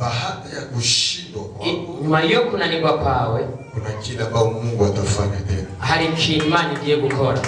baada ya kushindwa kwako, nyuma yo kunanirwa kwawe, kuna kile ambao Mungu atafanya tena. Hari ikintu Imana igiye gukora.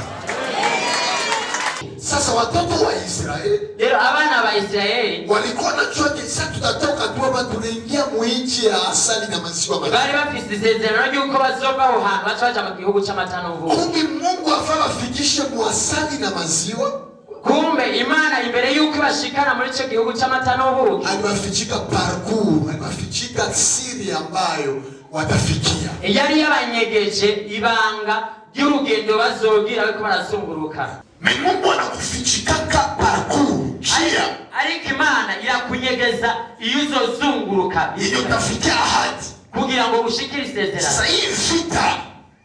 Sasa watoto wa Israeli, rero abana ba Israeli walikuwa na chote. Sasa tutatoka tu hapa tunaingia mwinchi ya asali na maziwa. Bari bafite isezerano ry'uko bazova aho hantu bacaja mu gihugu cy'amatano n'ubuki. Kumbe Mungu afaa afikishe mu asali na maziwa. Kumbe Imana imbere yuko bashikana muri cyo gihugu cy'amatano n'ubuki, aliwafichika parcours, aliwafichika siri ambayo watafikia. Yari yabanyegeje ibanga y'urugendo bazogira ariko barazunguruka. Mungu anakufichikaka parcours, njia. Ariko Imana irakunyegeza iyo uzozunguruka iyo utafikia ahadi kugira ngo ushikire isezerano. Sasa hii vita,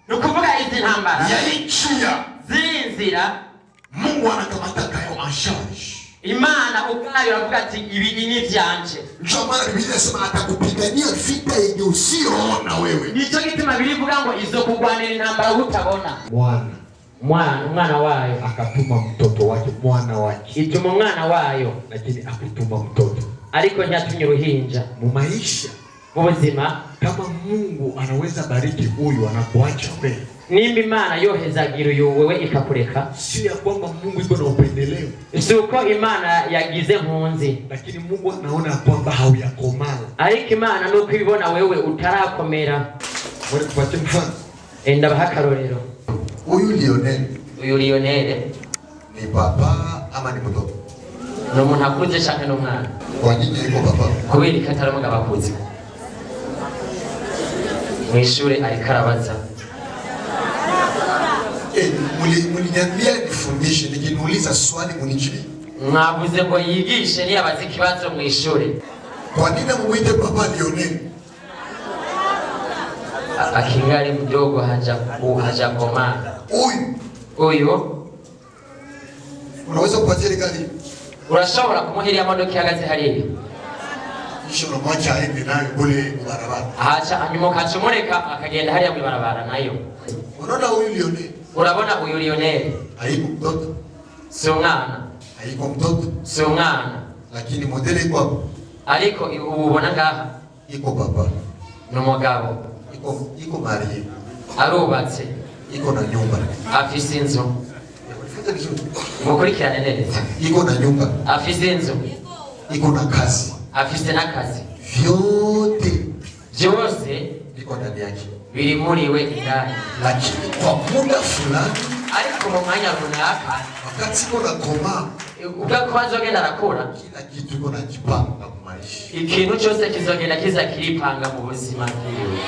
nukuvuga izi ntambara ya njia, zinzira, Mungu anakamata kayo en charge. Imana ubwayo aravuga ati ibi ni vyanje. Ndio maana Biblia inasema atakupigania vita yenye usiyoona wewe. Nico gituma birivuga ngo izo kugwanira intambara utabona. Mwana wayo akatuma mtoto wake, mwana wake. Ituma mwana wayo, lakini akutuma mtoto. Ariko nyatumye uruhinja. Mu maisha, mu buzima, kama Mungu anaweza bariki huyu anakuacha wewe, nimba Imana yohezagira uyu wewe ikakureka, si ya kwamba Mungu iko na upendeleo. Suko Imana yagize nkunzi, lakini Mungu anaona kwamba hauyakomala. Ariko Imana nuko ibona wewe utarakomera. Wale kupata mfano, enda bahakarorero. Uyu Lionel ni papa ama ni mtoto? No muntu akuze cyane no mwana. Kwa nini yuko papa? Kubera ikatara mugabo akuze. Mwishuri alikarabaza. Muliniambia nifundishe, nikinuuliza swali munijibu. Mwavuze ngo yigishe ni abazi kibazo mwishuri. Kwa nini muite papa Lionel? Akingali mdogo hajakoma. Uyu unaweza kupatia gari? Urashobora kumuhiria modoka ihagaze hariya. Ishobora mwacha aende nayo kule barabara. Acha anyuma kachomoreka akagenda hariya mu barabara nayo. Unaona huyu Lionel? Urabona huyu Lionel? Haiko mtoto. Sio mwana. Haiko mtoto. Sio mwana. Lakini modele iko hapo. Ariko ubona ngaha iko papa. N'umugabo. Iko mariye. Arubatse. Iko na nyumba. Afise inzu. Mukurikirane neza. Iko na nyumba. Afise inzu. Iko na kazi. Afise n'akazi. Vyote byose iko ndani yake. Biri muri we indani. Lakini kwa muda fulani, ariko mu mwanya runaka, wakati kuna koma, ubwakwanza ogenda arakora, kila kitu iko najipanga mu maisha. Ikintu cyose kizogenda kiza kiripanga mu buzima bwiwe.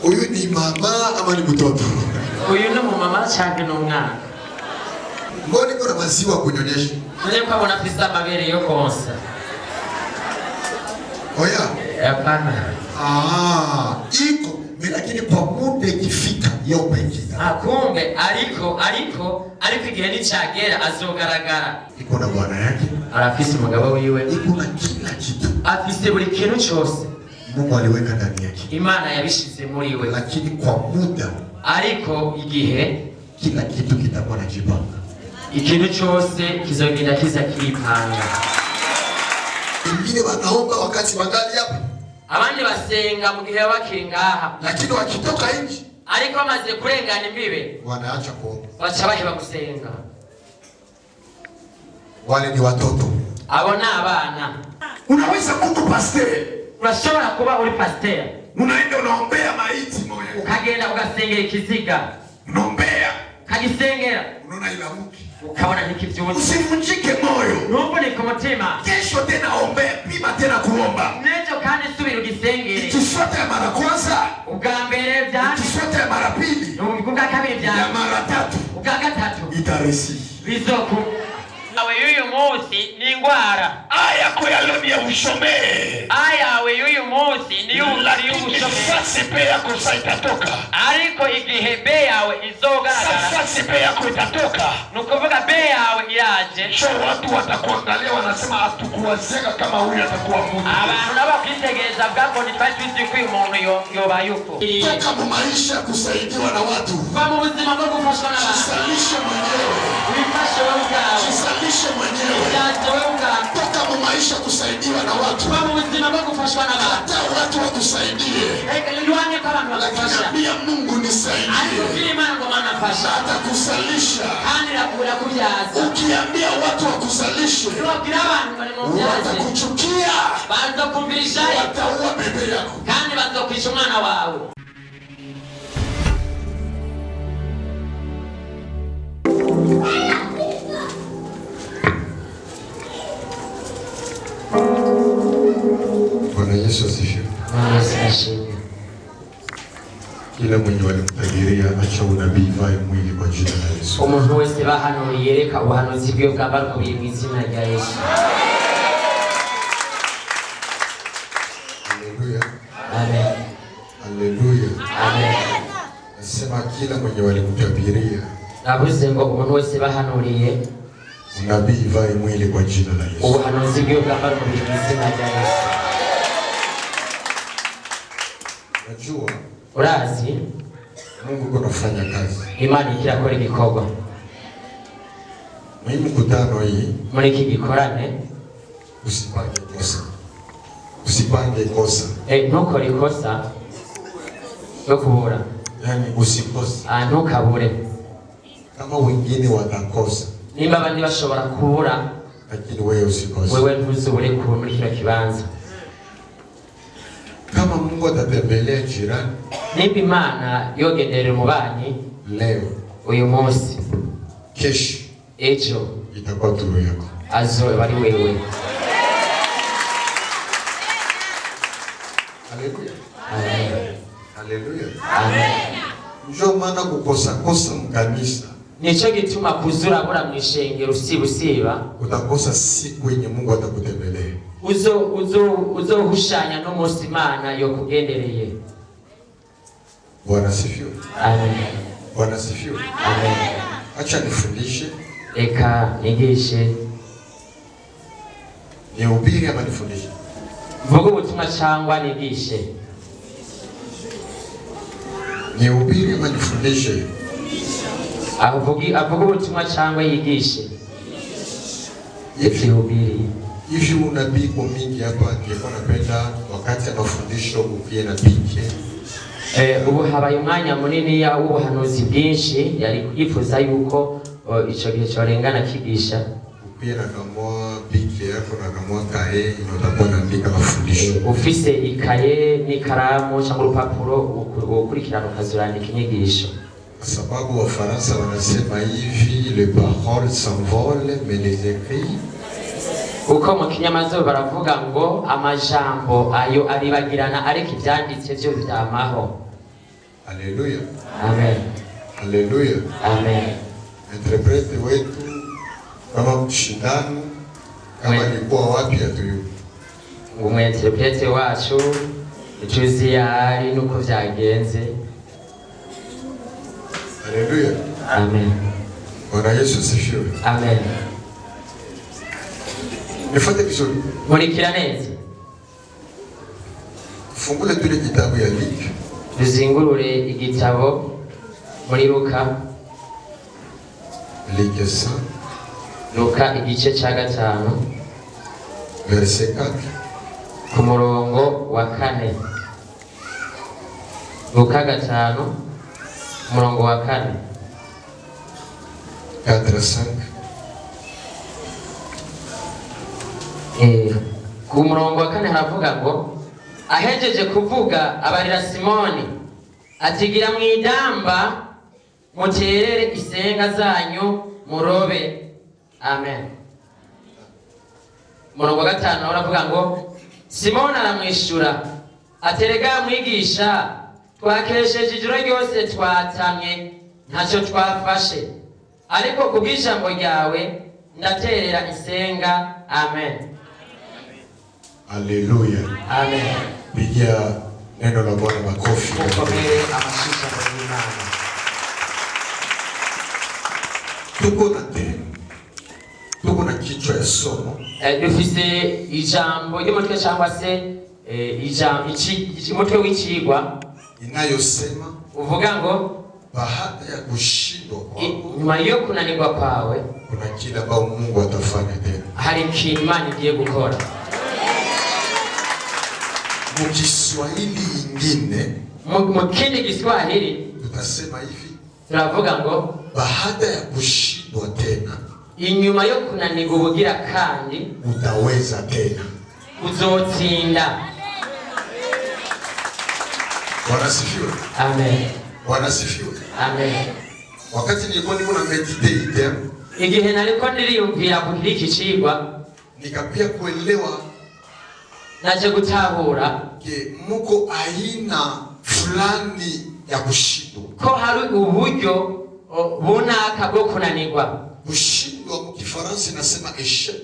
Uyu ni mama ama ni mtoto? Uyu ni mama cyangwa n'umwana. Mbona iko na maziwa kunyonyesha? Nje kwa bona afisa amabere yo konsa. Oya. Hapana. Iko lakini kwa muda ikifika yope. Kumbe ariko igihe nicagera azogaragara. Iko na bwana yake. Arafise umugabo wiwe. Iko na kila kitu. Afise buri kintu cyose. Mungu aliweka ndani yake. Imana yabishize muri we. Lakini kwa muda, ariko igihe kila kitu kitakuwa na jipanga. Ikintu cyose kizogenda kiza kiripanga. Wengine wanaomba wakati wangali hapa. Abandi basenga mu gihe bakiri ngaha. Lakini wakitoka nje, ariko bamaze kurengana imbibe, wanaacha kuomba. Bacha baheba gusenga. Wale ni watoto. Abo ni abana. Unaweza kuwa pastor. Urashobora kuba uri pastor. Unaenda unaombea maiti moyo. Ukagenda ugasengera ikiziga. Unaombea. Kagisengera. Unaona ila mki. Ukabona ntikivyuzi. Usivunjike moyo. Nubone ku mutima. Kesho tena ombea, pima tena kuomba. Nejo kandi subira ugisengere. Ikishote mara kwanza. Ubwa mbere byane. Ikishote mara pili. Ubwa kabiri byane. Ya mara tatu. Ubwa gatatu. Itaresi. Bizoku. Awe yuyu munsi ni ingwara. Aya ko yaloni ya ushomee. Awe yuyu munsi ni ushomee. Sasa pe yako itatoka. Ariko igihe be yawe izogaragara. Sasa pe yako itatoka. Nukuvuga be yawe iraje. So watu watakuangalia wanasema hatukuwazeka kama huyu atakuwa Mungu. Abantu nabakwitegereza bwako ntitwari tuzi ko uyu muntu yoba yuko. Toka mu maisha kusaidiwa na watu. Kwa mu buzima bwo gufashwa n'abantu. Jisalishe mwenyewe. Wifashe wewe ubwawe. Jisalishe mwenyewe. Jisalishe wewe ubwawe. Toka mu maisha kusaidiwa na watu. nikusaidie. Lakini ambia Mungu nisaidie. Atakusalisha. Ukiambia watu wakusalishe, watakuchukia. Wataua bebe yako. Bwana Yesu asifiwe. Kila mwenye walimtabiria acha unabii vae mwili kwa jina la Yesu. Umuntu wese bahanuriye reka ubuhanuzi bwiwe bwambara umubiri mu izina rya Yesu. Haleluya. Amen. Haleluya. Amen. Nasema kila mwenye walimtabiria, navuze ngo umuntu wese bahanuriye unabii vae mwili kwa jina la Yesu. Ubuhanuzi bwiwe bwambara umubiri mu izina rya Yesu. Najua urazi Mungu anafanya kazi. Imana ikirakora igikorwa. Mimi mkutano hii muri iki gikorane usipange kosa. Usipange kosa. Ntukore ikosa yo kubura. Yani usikose. Ntukabure. Kama wengine watakosa, nimba abandi bashobora kubura, lakini wewe usikose. Wewe ntuzubure kuba muri kino kibanza. Kama Mungu atatembelea jirani, nimba Imana yogenderera umubanyi leo, uyu munsi, kesho, ejo itakuwa turu yako. Azoba ari wewe. Haleluya. Amen. Haleluya. Amen. Njoo maana kukosa mkanisa, nico gituma kuzurabura mu ishengero usiba utakosa siku yenye Mungu atakutembelea. Uzohushanya no munsi Imana yo kugendereye. Bwana sifiwe. Amen. Bwana sifiwe. Amen. Acha nifundishe. Eka nigishe. Nihubiri ama nifundishe? Vuga ubutumwa cyangwa nigishe? Nihubiri ama nifundishe? Avuga ubutumwa cyangwa yigishe? Yefihubiri. Hivi unabii kwa mingi hapa, ningekuwa napenda wakati ya mafundisho ukie na pike. Ubu habaye umwanya munini ya ubuhanuzi bwinshi, yari kwifuza yuko ico gihe cyorengana kigisha. Ukie na kamwa pike yako na kamwa kae inotakuwa naandika mafundisho. Ufise ikaye n'ikaramu cyangwa urupapuro ukurikirana ukazurandika inyigisho. Kwa sababu Wafaransa wanasema hivi, les paroles s'envolent mais les écrits. Uko mu kinyamazo baravuga ngo amajambo ayo aribagirana ariko ibyanditse byo byamaho. Haleluya. Amen. Haleluya. Amen. Interprete wetu kama mshindano kama nilikuwa wapi atuyu. Umu interprete wacu icuzi yari nuko byagenze. Haleluya. Amen. Bwana Yesu asifiwe. Amen. Nifuate vizuri. Mulikira neza. Fungule tule kitabu ya Luka. Duzingurure igitabo muri Luka. Luka 5. Luka igice cya 5. Verset 4. Ku murongo wa 4. Luka 5. Murongo wa 4. 4-5. Ku murongo wa 4 haravuga ngo ahejeje kuvuga abarira Simoni atigira mwidamba muterere isenga zanyu murobe. Amen. Murongo wa 5 haravuga ngo Simoni aramwishura aterega mwigisha twakesheje ijoro ryose twatamye ntacyo twafashe, ariko kubw'ijambo ryawe ndaterera isenga. Amen. Haleluya. Amen. Pigia neno la Bwana makofi. Mukomere amashusho muri Imana. Tuko na kichwa ya somo. Dufise ijambo ry'umutwe cyangwa se umutwe w'ikigwa inayosema uvuga ngo baada ya kushindwa kwako, nyuma yo kunanirwa kwawe, kuna kile ambao Mungu atafanya tena. hari ikintu Imana igiye gukora. Mkiswahili ingine mu kindi Kiswahili tutasema hivi, turavuga ngo baada ya kushindwa tena, inyuma yo kunanirwa ubugira kandi utaweza tena, uzotsinda. Wanasifiwe. Amen. Wanasifiwe. Amen. Wakati nilikuwa na meditate igihe nariko ndiriyumvira kuri iki cigwa, nikapia kuelewa naje gutahura muko aina fulani ya kushindwa, ko hari uburyo bunaka bwo kunanirwa. Kushindwa mu Kifaransa inasema échec.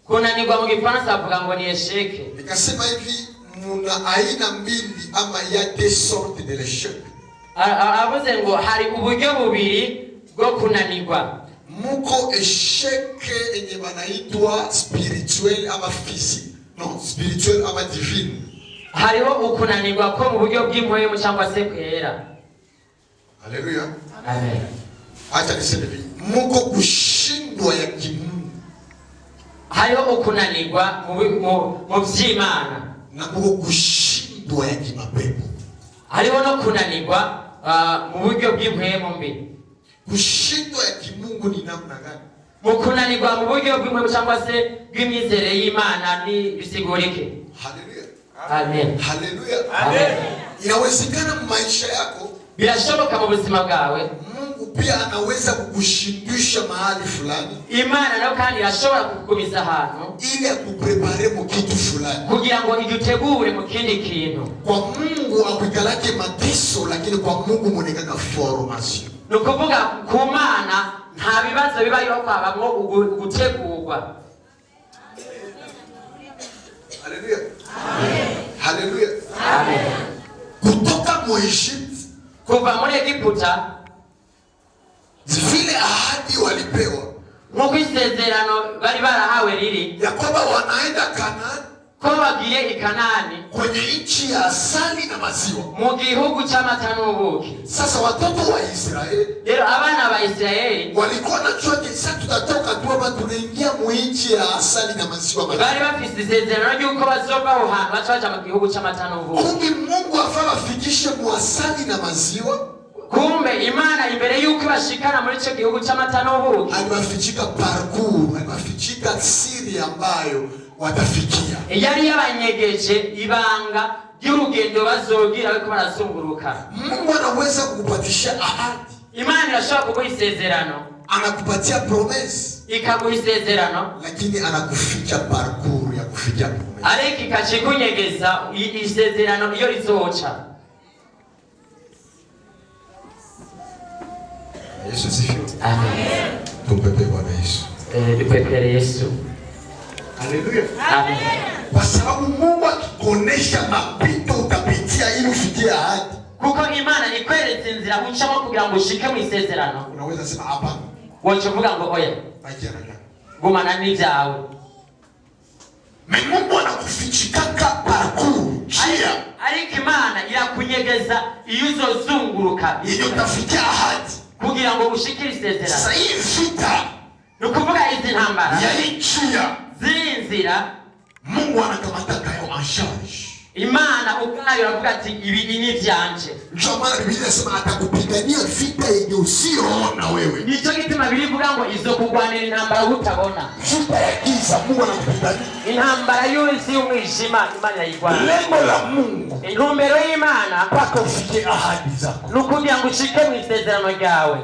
Kunanirwa mu Kifaransa avuga ngo ni échec. Nikasema hivi, muna aina mbili ama ya des sortes de l'échec. Avuze ngo hari uburyo bubiri bwo kunanirwa. Muko échec enye banaitwa spirituel ama physique. Non, spirituel ama divine. Hariho ukunanirwa ko mu buryo bw'impuhemu cyangwa se kwera. Haleluya. Amen. Acha niseme hivi, muko kushindwa ya kimungu. Hariho ukunanirwa mu vy'Imana na muko kushindwa ya kimapepo. Hariho no kunanirwa mu buryo bw'impuhemu mbi. Kushindwa ya kimungu ni namna gani? Mu kunanirwa mu buryo bw'impuhemu cyangwa se bw'imyizere y'Imana ni bisigurike. Haleluya. Amen. Haleluya. Amen. Inawezekana maisha yako, birashoboka mu buzima bwawe, Mungu pia anaweza kukushindisha mahali fulani. Imana nayo kandi irashobora kukugumiza ahantu ili akuprepare mu kitu fulani, kugira ngo idutegure mu kindi kintu. Kwa Mungu akuikalake mateso, lakini kwa Mungu munekaka formation. Nukuvuga ku Mana nta bibazo bibayo kwabamwo gutegurwa. Haleluya. Amen. Haleluya. Amen. Kutoka mu Egypt, kuva muri Egiputa, zile ahadi walipewa, nk'uko isezerano bari barahawe riri ya kwamba wanaenda Kanaani, ko bagiye i Kanaani, kwenye nchi ya asali na maziwa, mu gihugu cy'amata n'ubuki. Sasa watoto wa Israeli, rero abana ba Israeli walikuwa na chote, sasa tutatoka tu hapa tunaingia mu nchi ya asali na maziwa. Bari bafite isezerano ry'uko bazova aho hantu bacaja mu gihugu cy'amata n'ubuki. Kumbe Mungu afaa afikishe mu asali na maziwa. Kumbe Imana imbere yuko bashikana muri cyo gihugu cy'amata n'ubuki, aliwafichika parcours, aliwafichika siri ambayo watafikia. Yari yabanyegeje ibanga y'urugendo bazogira ariko barazunguruka. Mungu anaweza kukupatisha ahadi. Imana irashobora kuguha isezerano, anakupatia promise, ikaguha isezerano, lakini anakuficha parcours ya kufikia promise. ariko ikachikunyegeza isezerano iyo rizoca. Yesu sifiwe. Amen. Tumpepe Bwana Yesu. Tupepele Yesu. Haleluya. Amen. Kwa sababu Mungu akikuonesha mapito utapitia ili ufikie ahadi. Kuko Imana ikweretse inzira ucamo kugira ngo ushike mu isezerano. Unaweza sema hapa. Wacho vuga ngo oya. Bakia raka. Gumana n'ibyawe. Mungu anakufichikaka parcours. Chia. Ariko Imana irakunyegeza iyo uzozunguruka ili utafikia ahadi. Kugira ngo ushikire isezerano. Sasa hii vita, nukuvuga izi ntambara ya njia, zinzira, Mungu anakamata kayo en charge. Imana ubwayo aravuga ati ibi ni vyanje. Ndio maana Biblia inasema atakupigania vita yenye usiyoona wewe. Nico gituma birivuga ngo izo kugwanira intambara utabona. Vita ya giza Mungu anakupigania. Intambara y'isi y'umwijima Imana yayigwana. Lengo la Mungu, intumbero y'Imana mpaka ufikie ahadi zako. nukugira ngo ushike mu isezerano ryawe.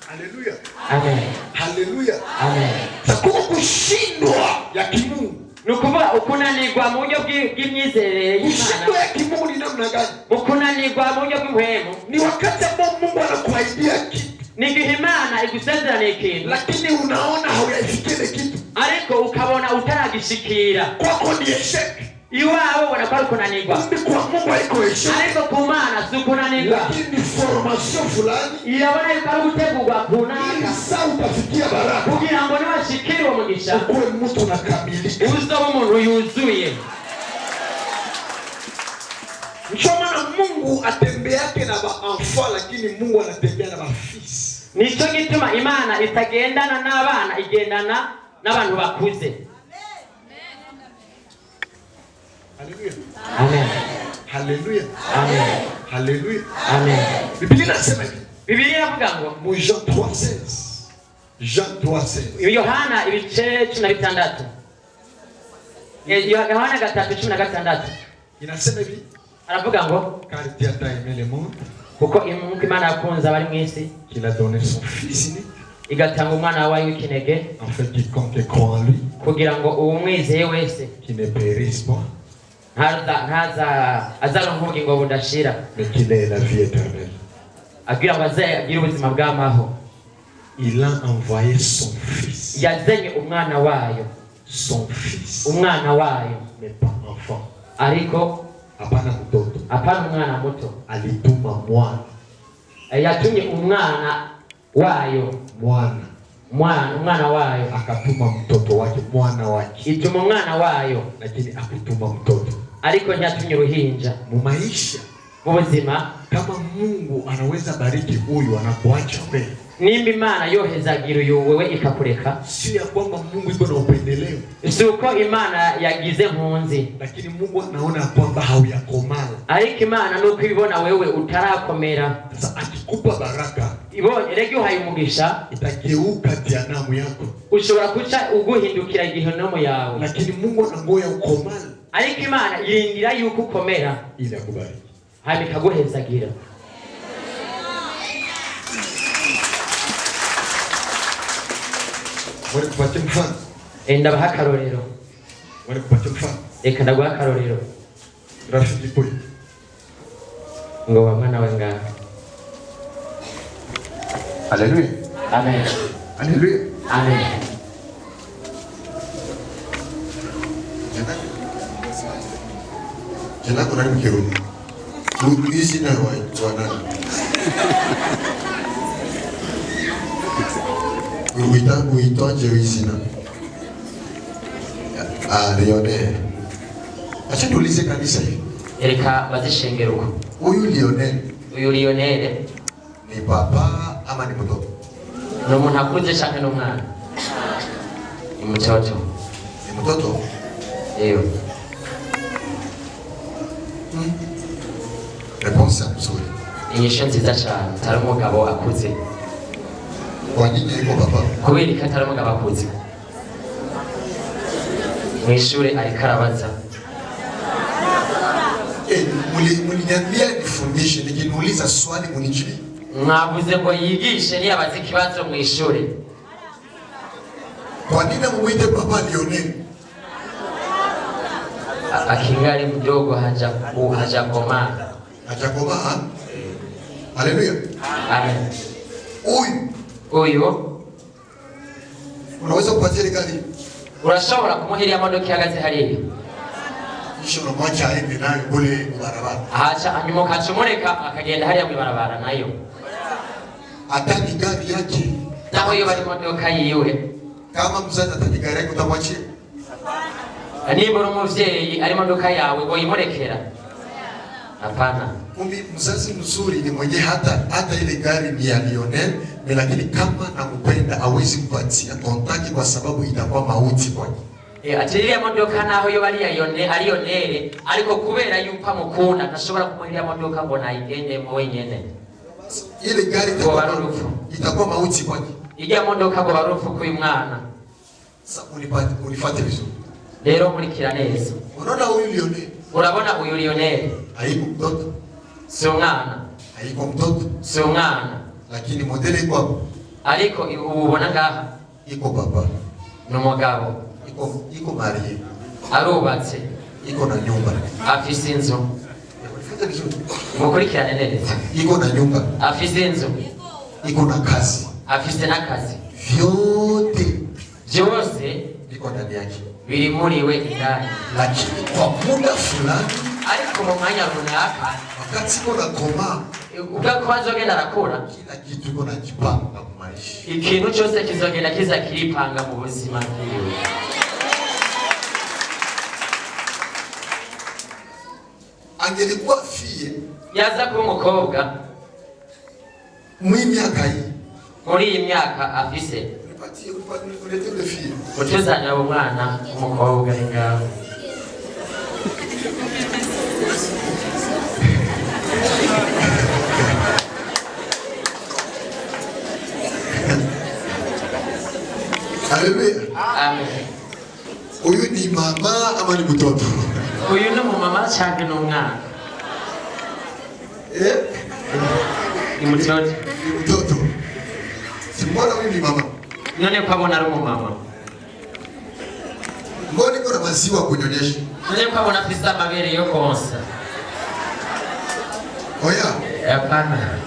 Haleluya. Amen. Haleluya. Amen. Takuwa kushindwa ya kimungu. Nukuvuga ukunanirwa mu buryo bw'imyizerere y'Imana. Kushindwa ya kimungu ni namna gani? Ukunanirwa mu buryo bw'impuhemu Ni wakati ambao Mungu anakuahidia kitu, nigihe Imana igusezerana ikintu, lakini unaona hauyafikie kitu, ariko ukabona utaragishikira. kwako ni échec. Iwawe ubona ko ari kunanirwa, Kwa Mungu haiko échec, ariko ku Mana si ukunanirwa. lakini ni formation fulani Irabona yuko ari gutegurwa ili kunaka saa utafikia baraka, kugira ngo niwashikire uwo mugisha ukuwe mtu unakamilika. uzoba umuntu yuzuye. Ndio maana Mungu atembeake na baenfant, lakini Mungu anatembea na bafisi. Nico gituma Imana itagendana n'abana, igendana n'abantu bakuze. Amen. Haleluya. Amen. Haleluya. Amen. Biblia inasema hivi. Biblia inavuga ngo mu Jean 3:16. Jean 3:16. Yohana ibice 16. Yohana 3:16. Inasema hivi. Aravuga ngo car Dieu a aimé le monde kuko Imana yakunze abari mu isi qu'il a donné son fils unique igatanga umwana wayo w'ikinege en fait quiconque croit en lui kugira ngo uwumwizeye wese qui ne périsse pas azaronka ubugingo budashira mais qu'il ait la vie éternelle. agira ngo azagire ubuzima bw'amaho. Il a envoyé son fils. Yazanye umwana wayo. Son fils. Umwana wayo. Mais pas enfant. Ariko hapana mtoto. Hapana umwana muto. Alituma mwana. Yatumye umwana wayo. Umwana wayo. Akatuma mtoto wake, mwana wake. Ituma umwana wayo. Lakini akutuma mtoto. Ariko nyatumye uruhinja. Mu maisha. Mu buzima. Kama Mungu anaweza bariki huyu anakuacha wewe. Nimba Imana yohezagira uyu wewe ikakureka. Si ya kwamba Mungu iko na upendeleo. Si uko Imana yagize mpunzi. Lakini Mungu anaona kwamba hauyakomaa. Ariko Imana nuko ibona wewe utarakomera. Sasa akikupa baraka, ibonye rege uhaye umugisha, itageuka jehanamu yako. Ushobora kuca uguhindukira igihenomo yawe. Lakini Mungu anangoya ukomane. Ariko Imana irindira yuko ukomera ili akubariki. Hanyuma ikaguhezagira. Wale kupatia mfano. Ndabaha akarorero. Wale kupatia mfano. Reka ndaguha akarorero. Rafiki boy. Ngo wa mwana we ngaha. Haleluya. Amen. Haleluya. Amen. Jana kuna nini kirudi? Hizi na wana. Uitwa Jewisina. Lionel. Acha tuulize kanisa hili. Reka bazishengera uko. Huyu Lionel ni baba ama ni mtoto? Ni umuntu akuze cyane n'umwana. Ni mtoto. Ni mtoto? Eyo. Réponse nzuri. Inyisho nziza cyane. Tari umugabo akuze. Kwa nini yuko baba? Kubera ko atari umugabo akuze. Mwishuri ari karabaza. Muliniambia nifundishe, nikinuuliza swali munijibu. Mwavuze ngo yigishe ni abazi kibazo mwishuri. Kwa nini muite baba Lionel? Akingali mdogo hajakoma. Hajakoma? Haleluya. Amen. Uyu unaweza kupatia gari? Urashobora kumuhiriya modoka ihagaze hariya. Ishobora mwacha aende nayo kule barabara. Acha anyuma kachumureka akagenda hariya mu barabara nayo. Atani gari yake. Naho iyo bari modoka yiwe. Kama mzazi atani gari yake utamwachia? Niba umuvyeyi ari modoka yawe ngo yimurekera. Hapana. Kumbi mzazi mzuri ni mwenye hata ile gari ni ya Lionel, lakini kama nampenda hawezi kupatia kontaki kwa sababu itakuwa mauti kwake. Atiriya modoka naho yo bari Lionel ariko kubera yuko amukunda ntashobora kumuhiriya modoka ngo nayigende mu wenyene. Ile gari itakuwa mauti kwake. Ijya modoka ngo barufu kuyu mwana. Sasa unifuate vizuri. Lero murikira neza. Unaona huyu Lionel? Urabona huyu Lionel? Haiko mtoto. Si umwana. Haiko mtoto. Si umwana. Lakini modele iko hapo. Ariko ubona ngaha iko baba. N'umugabo. Iko mariye. Arubatse. Iko na nyumba. Afise inzu. Mukurikirane neza. Iko na nyumba. Afise inzu. Iko na kazi. Afise n'akazi. Vyote byose iko ndani yake. Biri muri we indani. Lakini kwa muda fulani, ariko mu mwanya runaka, wakati kuna koma, ubwo genda arakura, kila kitu iko na kipanga mu maisha. Ikintu cyose kizogenda kiripanga mu buzima bwiwe. Angelikuwa fie, yaza kuba umukobwa muri myaka hii, muri iyi myaka afise, ulete fie, utuzanya umwana umukobwa ngaho. Haleluya. Amen. Huyu ni mama ama ni mtoto? Huyu ni mama cyangwa ni umwana? Ni mtoto. Ni mtoto. Simbona huyu ni mama. None kwa bona ari mama. Mbona kuna maziwa kunyonyesha? None kwa bona afisa amabere yo konsa. Oya. Hapana.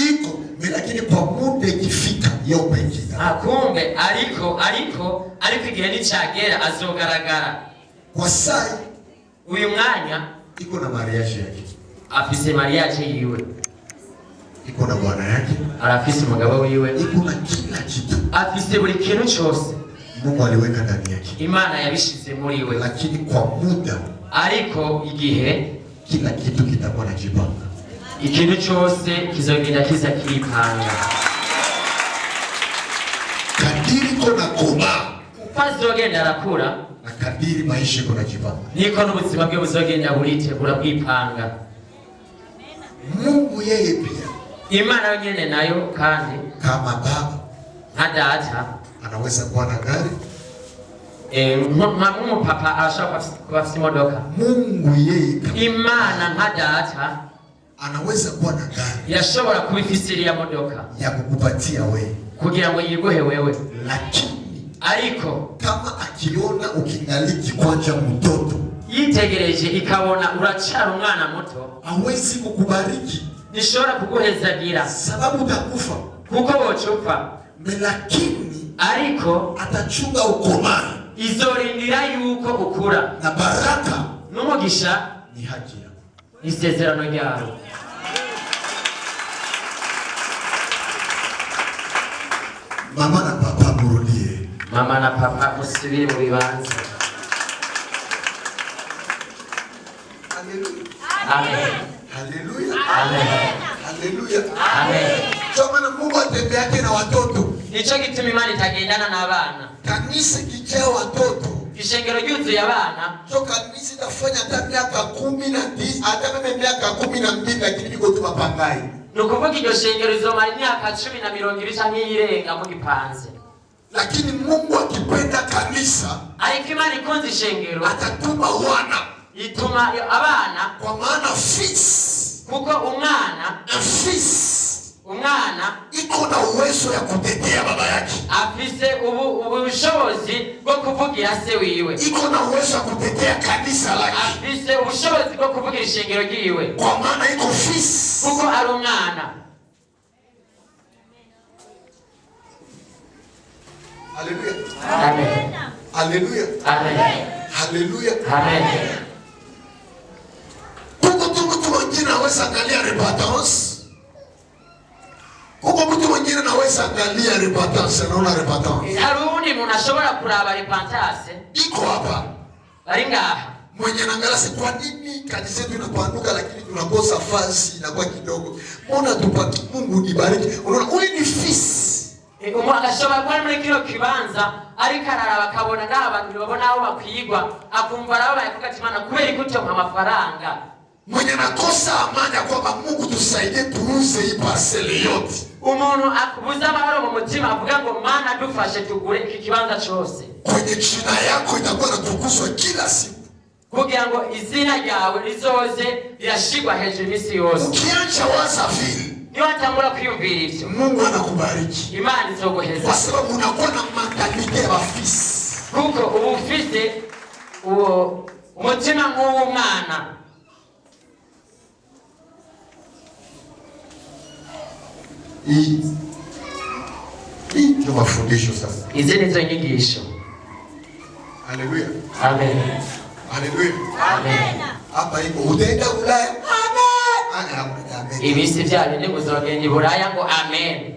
Iko lakini kwa muda ikifika yo pekee. Kumbe ariko igihe nicagera azogaragara. Kwa sai uyu mwanya iko na mariage yake. Afise mariage yiwe. Iko na bwana yake. Arafise umugabo wiwe. Iko na kila kitu. Afise buri kintu cyose. Mungu aliweka ndani yake. Imana yabishize muri we. Lakini kwa muda ariko igihe kila kitu kitakuwa na jipanga. Ikintu cyose kizogenda kiza kiripanga. Kadiri kona koma upazogenda arakura na kadiri maisha kona jipanga. Niko n'ubuzima bwe buzogenda buritegura kwipanga. Mungu yeye pia. Imana yonyene nayo kandi kama baba nka data anaweza kuwa na gari. Mamu papa ashaka kuba imodoka. Mungu yeye Imana nka data anaweza kuwa na gari. Yashobora kubifisiria modoka ya kukupatia wewe kugira ngo yiguhe wewe. Lakini ariko kama akiona ukingaliki kwanja mtoto yitegereje ikabona uracara umwana muto hawezi kukubariki. Nishobora kuguhezagira sababu utakufa kuko wocupfa. Lakini ariko atachunga ukomani. Izorindira yuko ukura. Na baraka n'umugisha ni haki yako. Isezerano ryawe. Mama na papa murudie. Mama na papa musubire mu bibanza. Haleluya. Amen. Haleluya. Amen. Haleluya. Amen. Choma Mungu atembeake na watoto. Nico gituma Imana itagendana n'abana. Kanisa kijao watoto. Ishengero ryuzuye abana. So kanisa itafanya hata miaka 10 hata meme miaka 12 lakini biko tu mapangai. Nukuvuga iryo shengero izomara imyaka 10 na 20 canke yirenga mu gipanze. Lakini Mungu akipenda kanisa, ariko Imana ikunze ishengero atatuma wana. Ituma abana kwa maana fils. Kuko umwana iko na uwezo ya kutetea baba yake. Afise ubushobozi bwo kuvugira se wiwe. Iko na uwezo ya kutetea kanisa lake. Afise ubushobozi bwo kuvugira ishengero ryiwe. Kwa maana iko fils. Kuko ari umwana. Haleluya. Amen. Haleluya. Amen. Haleluya. Amen. Kuko mtu mwingine anaweza angalia repentance. Kuko mtu mwingine anaweza angalia repentance, anaona repentance. Haruni munashobora kuraba repentance. Iko hapa. Bari ngaha. Mwenye naangalia si kwa nini kanisa yetu inapanuka lakini tunakosa fasi inakuwa kidogo. Mbona tupate Mungu nibariki. Unaona huyu ni fils. Agashobora kuba muri kino kibanza ariko araraba akabona n'abantu babona aho bakwigwa akumva arabo bayavuga ati Mana kubera ikutompa amafaranga. Mwenye nakosa amani ya kwamba Mungu tusaidie tuuze hii parcelle yote. Umuntu akubuza amahoro mu mutima avuga ngo Mana dufashe tugure iki kibanza cyose. Kwenye jina yako itakuwa natukuzwa kila siku. Kugira ngo izina ryawe rizoze rirashigwa hejuru imisi yose. Ukiacha waza vile niyo atangura kwiyumvira ivyo Mungu anakubariki. Imana izoguheza. Kwa sababu unakuwa na mentalite ya fils. Kuko ubu ufite umutima nk'uw'umwana. Hii ndio mafundisho sasa. Izi nizo nyigisho. Haleluya. Amen. Haleluya. Amen. Hapa iko utaenda Ulaya. Amen. Amen. Ibisi byaje ni muzogenda Buraya ngo amen.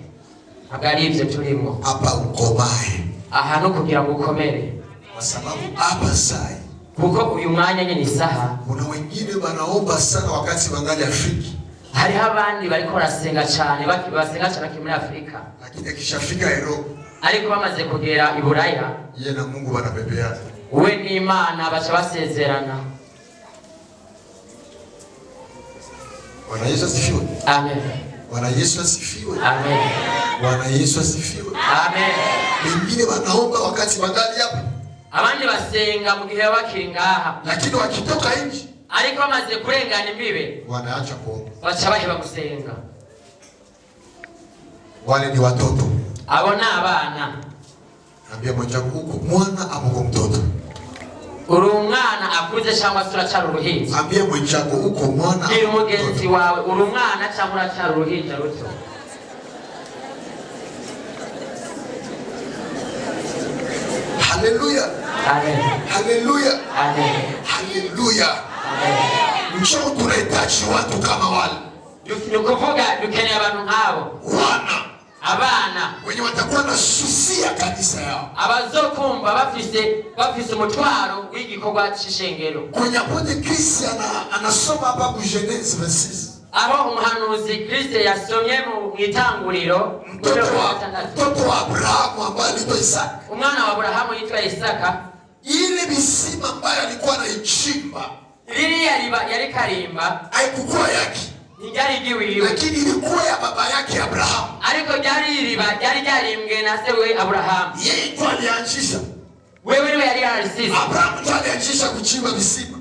Agari ivyo turimo. Hapa ukomae. Aha no kugira ngo ukomere. Kwa sababu hapa sai. Kuko uyu mwanya nyene isaha. Kuna wengine wanaomba sana wakati wangali Afrika. Hari abandi bariko barasenga cyane basenga cyane muri Afrika. Lakini akishafika Europe. Ariko bamaze kugera i Buraya. Yeye na Mungu wanapepeana. We ni Imana bacha basezerana. Bwana Yesu asifiwe. Amen. Bwana Yesu asifiwe. Amen. Bwana Yesu asifiwe. Amen. Wengine wanaomba wakati wangali hapa. Abandi basenga mu gihe bakiri ngaha. Lakini wakitoka nje, ariko bamaze kurengana imbibe, wanaacha kuomba. bacha baheba gusenga. Wale ni watoto. Abo ni abana. Ambia mwenzako huko mwana amuko mtoto. Uri umwana akuze cyangwa se uracyari uruhinja. Ambia mwenzako huko mwana. Ni umugenzi wawe uri umwana cyangwa uracyari uruhinja ruto. Haleluya. Amen. Haleluya. Amen. Haleluya. Amen. Njoo tunahitaji watu kama wale. Nukuvuga dukeneye abantu nk'abo. Wana. Abana Wenye watakuwa na susia kanisa yao. Abazokumva bafise umutwaro w'igikorwa cy'ishengero. Kwenye apote Kristo anasoma hapa ku Genese 26. Aho umuhanuzi Kristo yasomye mu itanguriro mtoto wa Abrahamu ambaye aliitwa Isaka. Umwana wa Abrahamu yitwa Isaka. Ile misima ambayo alikuwa anaichimba, lili yali karimba, haikuwa yake. Lakini ilikuwa ya baba yake Abrahamu. Ariko ryari ryarimbwe na se we Abrahamu. Yeye ndiye alianzisha. Wewe ndiwe yari arisize. Abrahamu ndiye alianzisha kuchimba visima.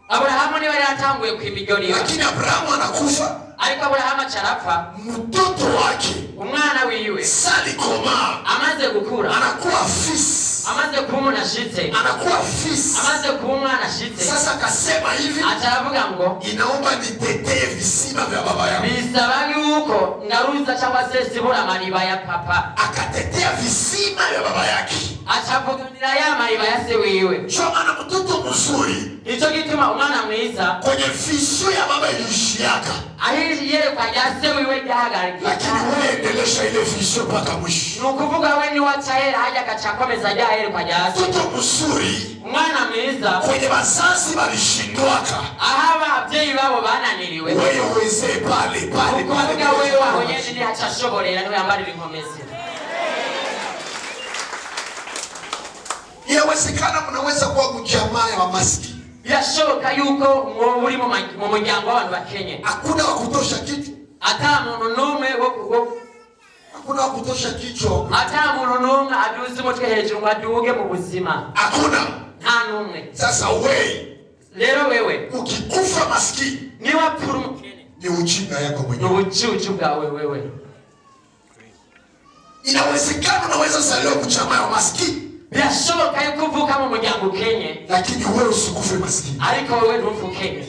Abrahamu ndiwe yari atanguye kwimijoriwa. Lakini Abrahamu anakufa. Ariko Abrahamu acharapfa. Mtoto wake, umwana wiwe, Salikoma, amaze gukura, anakuwa fisi. Amaze kuba nashitse. Anakuwa fisi. Amaze kuba umwana ashitse. Sasa akasema hivi, ataravuga ngo inaomba nitetee visima vya baba yangu. Bisaba yuko ngaruza cyangwa se sibura mariba ya papa. Akatetea visima vya baba yake. Achavuganira ya mariba ya se wiwe. Choma na mtoto mzuri. Nico gituma umwana mwiza kwenye visio ya baba ilishiaka. Ahiri yere kwa yase wiwe yahagarika. Lakini wewe endelesha ile visio mpaka mwisho. Nukuvuga we ni wachahera haja kachakomeza jaheri kwa yase. Mtoto mzuri. Umwana mwiza kwenye wazazi walishindwaka. Ahaba abyeyi babo bananiriwe. Wewe uweze pale. Ukuvuga wewe wahonyezi ni hachashoborera niwe ambarira inkomezi. Inawezekana mnaweza kuwa mjamaa ya maskini. Birashoboka yuko muri mu muryango w'abantu bakenye. Hakuna wa kutosha kitu. Ata muntu numwe hakuna wa kutosha kichwa. Ata muntu numwe aduze umutwe hejuru ngo aduge mu buzima. Hakuna. Nta numwe. Sasa wewe ukikufa maskini ni wapfura umukene. Ni ujinga yako mwenyewe. Ni ujuju bwawe wewe. Inawezekana unaweza zaliwa mjamaa ya maskini. Birashoboka yuko uvuka mu muryango ukenye. Lakini wewe usikufe maskini. Ariko wewe ntupfe ukenye.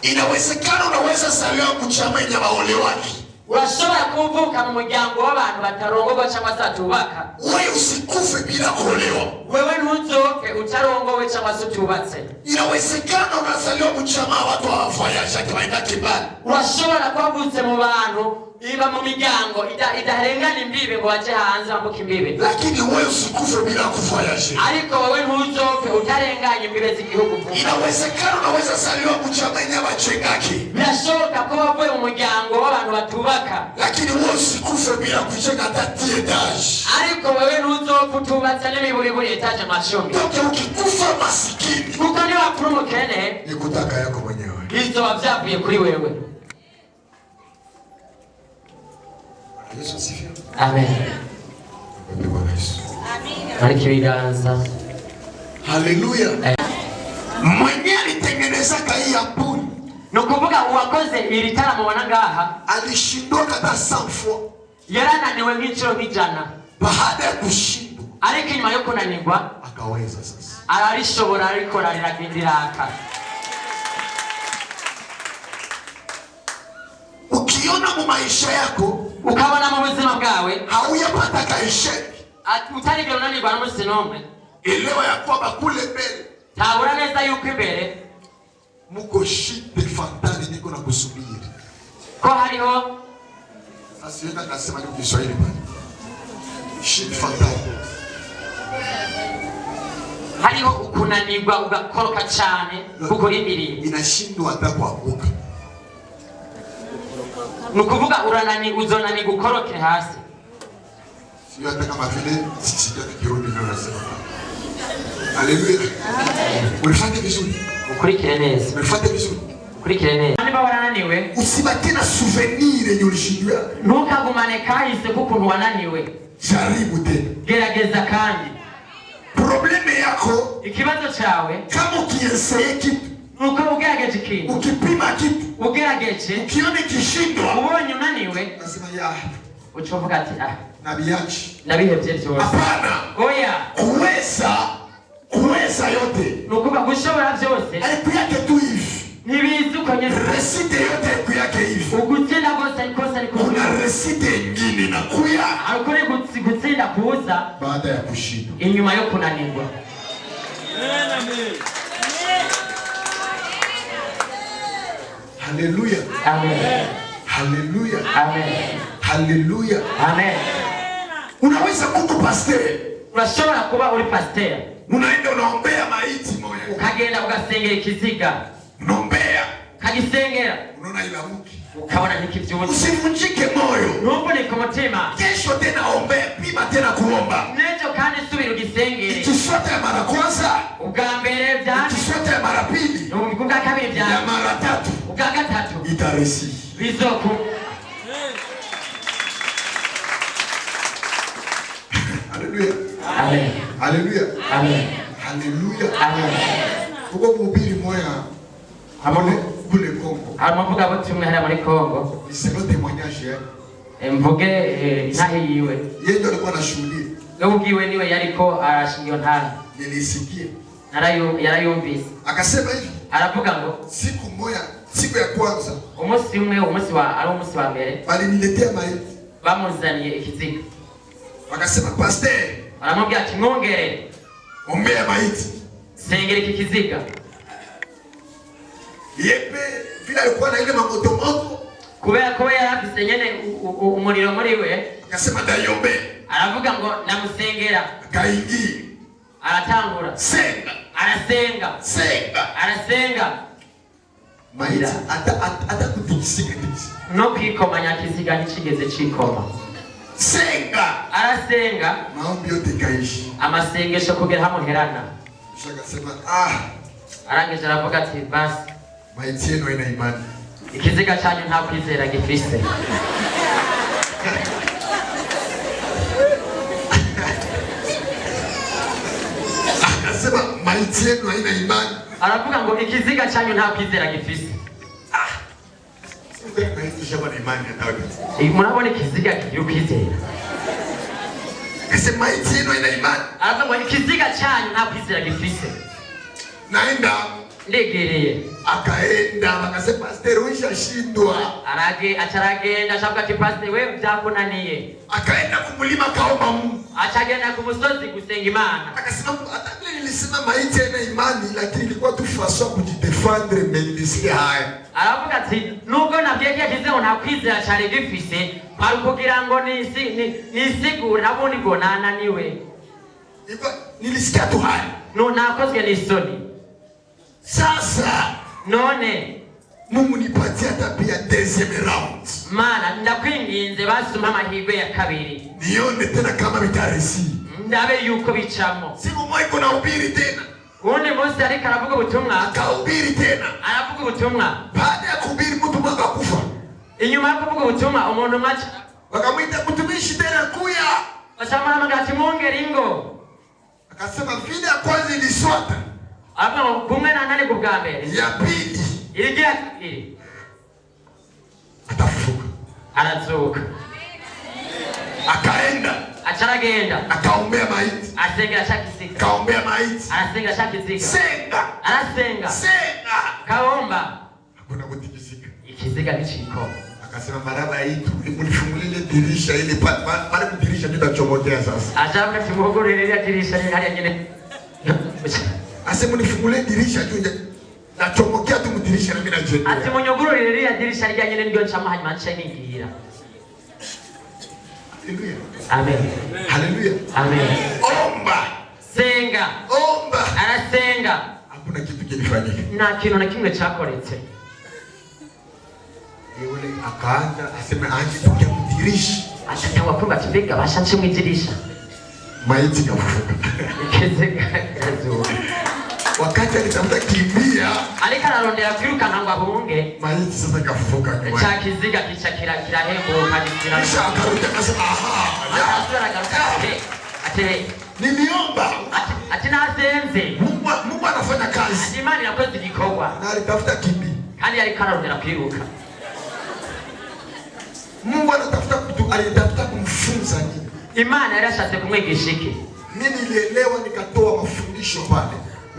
Inawezekana unaweza zaliwa mjamaa ya maolewani. Urashobora kuvuka mu muryango w'abantu batarongorwa cyangwa se atubaka. Wewe usikufe bila kuolewa. Wewe ntuzopfe utarongowe cyangwa se utubatse. Inawezekana unazaliwa mjamaa watu hawafanyasha kibaenda kibali. Urashobora kwavutse mu bantu iba mu miryango idarengana imbibe ngo baje hanze bambuka imbibe. Lakini wewe usikufe bila kufanyasha. Ariko wewe ntuzopfe utarenganya imbibe z'igihugu. Inawezekana unaweza zaliwa mjamaa ya bachengaki. Birashoboka ko wavuye mu muryango w'abantu batubaka. Lakini wewe usikufe bila kujenga hata etage. Ariko wewe ntuzopfe utubatse n'imiburiburi etage amashumi. Toke ukikufa masikini. Kuko ni wapfura umukene. Ni kutaka yako mwenyewe. Bizoba byavuye kuri wewe. Yesu asifiwe. Amen. Bwana Yesu. Amen. Alikibiganza. Haleluya. Mwenye alitengeneza kai ya puli. Nukuvuga uwakoze ilitaramo wanangaha alishindwa kata 100 fois. Yarananiwe nk'iciro nk'ijana. Baada ya kushindwa, ariko nyuma yo kunanirwa akaweza sasa. Ararishobora ariko riragendiraka. Ukiona mu maisha yako, ukabona mu buzima bwawe hauyapata kaisheki, utarigera unanirwa n'umunsi n'umwe, elewa ya kwamba kule mbele tabura neza yuko imbere muko shite fatali niko na kusubiri. Ko hariho sasa yenda nasema ni Kiswahili bali. Shite fatali. Hariho ukunanirwa ugakoroka cyane kuko rindiriye. Inashindwa hata kuanguka. Nukuvuga uzonani gukoroke hasi. Sio hata kama vile sisi tukirudi leo nasema. Haleluya. Ulifanya vizuri. Ukurikire neza. Ulifanya vizuri. kurikire neza niba warananiwe usibaki na souvenir yenye ulishindwa ntukagumane kahise kuko wananiwe jaribu tena gerageza kandi probleme yako ikibazo cyawe kama ukienseye kitu nuko ugerageje ikintu ukipima kitu ugerageje ukione kishindwa ubonye unaniwe nasema ya ucovuga ati nabiachi nabihevye byose hapana oya kuweza yote nukuba gushobora byose ariko yake tu hivi nibizi uko nyene resite yote ariko yake hivi ugutsinda gose ariko una resite nyingine na kuya ariko gutsinda kuza baada ya kushindwa inyuma yo kunanirwa. Haleluya. Amen. Haleluya. Amen. Haleluya. Amen. Unaweza kuwa pastor. Unashobora kuba uri pastor. Unaenda unaombea maiti moyo. Ukagenda ugasengera ikiziga. Unaombea. Kagisengera. Unaona ilamuki. Ukabona ntikivyuzi. Usivunjike moyo. Ntumboneke umutima. Kesho tena ombea, pima tena kuomba. Nejo kandi subira ugisengere. Ikishote ya mara kwanza. Ubwa mbere bya. Ikishote ya mara pili. Ubwa kabiri bya. Ya mara tatu. Ubwa gatatu. Itaresi. Bizoku. Haleluya. Amen. Haleluya. Amen. Haleluya. Amen. Uko mhubiri moya amone kule Kongo. Amavuga butumwe hara muri Kongo. Nisema témoignage mvuge ntahiyiwe. Yeye ndio alikuwa anashuhudia. Ubwiwe niwe yariko arashingiye ntana. Nilisikia. Yarayumvise. Akasema hivi. Aravuga ngo siku moja, siku ya kwanza. Umunsi umwe, umunsi wa mbere. Baliniletea maiti. Bamuzaniye ikiziga. Wakasema pastor. Aramubwira ati mwongere. Ombea maiti. Sengera iki kiziga. Yepe vile alikuwa na ile mamoto. Kubera ko yarafise nyene umuriro muri we. Akasema dayombe. Aravuga ngo namusengera. Akaingia. Aratangura. Senga. Arasenga. Senga. Arasenga. Maiti ata kutikisika tikisi. No kwikomanya kiziga ntikigeze cikoma. Senga. Arasenga. Maombi yote kaishi. Amasengesho kugera hamuherana. Shakasema arangije aravuga ati basi maiti yenu ina imani. Ikiziga cyanyu nta kwizera gifise. Akasema maiti yenu haina imani. Aravuga ngo ikiziga cyanyu nta kwizera gifise. Murabona ikiziga kigira kwizera. Akasema maiti yenu haina imani. Aravuga ngo ikiziga cyanyu nta kwizera gifise. Naenda ndegereye. Akaenda akasema pastor ushashindwa. Acharagenda ashavuga ati pastor wewe byakunaniye. Akaenda kumulima kaomba Mungu. Achagenda kumusozi gusenga Imana. Akasema hata vile nilisema maiti ina imani lakini ilikuwa tu façon kujidefendre mais nisikia haya. Aravuga ati nubwo nabyegiye kizeho nta kwizera cyane gifise bari kugira ngo nisigure nabone ngo nananiwe. Nilisikia tu haya. No nakozwe n'isoni. Sasa none Mungu nipatie hata pia deuxième round. Mana ndakwinginze basuma amahirwe ya kabiri. Nione tena kama bitaresi. Ndabe yuko bicamo. Siku moja kuna ubiri tena. Uone Mose ariko aravuga ubutumwa. Akahubiri tena. Aravuga ubutumwa. Baada ya kuhubiri mtu mmoja akakufa. Inyuma yo kuvuga ubutumwa umuntu mwacha. Wakamwita mtumishi tena kuya. Bashamara magati mwongera ingo. Akasema vile ya kwanza iliswata. Aba kumwe na nani kubwa mbere. Ya pili. Iligia ili. Atafuka. Anazuka. Akaenda. Acharagenda. Akaombea maiti. Asengera shakisika. Kaombea maiti. Anasengera shakisika. Senga. Anasenga. Senga. Kaomba. Hakuna kutikisika. Ikiziga kichiko. Akasema maraba yetu mnifungulie dirisha ile pale dirisha nitachomotea sasa. Ajabu timugurire dirisha ni hali nyingine. Ase mnifungulie dirisha tu nachomokea tu dirisha na mimi najenga. Ati munyugurire dirisha rya nyine ndio nchama hanyuma nshaningira. Haleluya. Amen. Haleluya. Amen. Omba. Senga. Omba. Arasenga. Hakuna kitu kilifanyika. Na kintu na kimwe cyakoretse. Yule akaanza aseme anje tukia dirisha. Atatawa kumba kibega bashanche mu dirisha. Maiti kafufuka. Ikiziga kazuka. wakati alitafuta kimbia, alikararondera kwiruka ngo ahunge, maiti sasa kafufuka kwa cha kiziga kicha kirahembuka gikira. Kisha akarudia akasema ate niliomba, ati nasenze. Mungu anafanya kazi. Imani yakoze igikorwa. Na alitafuta kimbia. Kandi alikararondera kwiruka. Mungu alitafuta kumfunza nini? Imana yarashatse kumwigisha iki? Mimi nilielewa nikatoa mafundisho pale.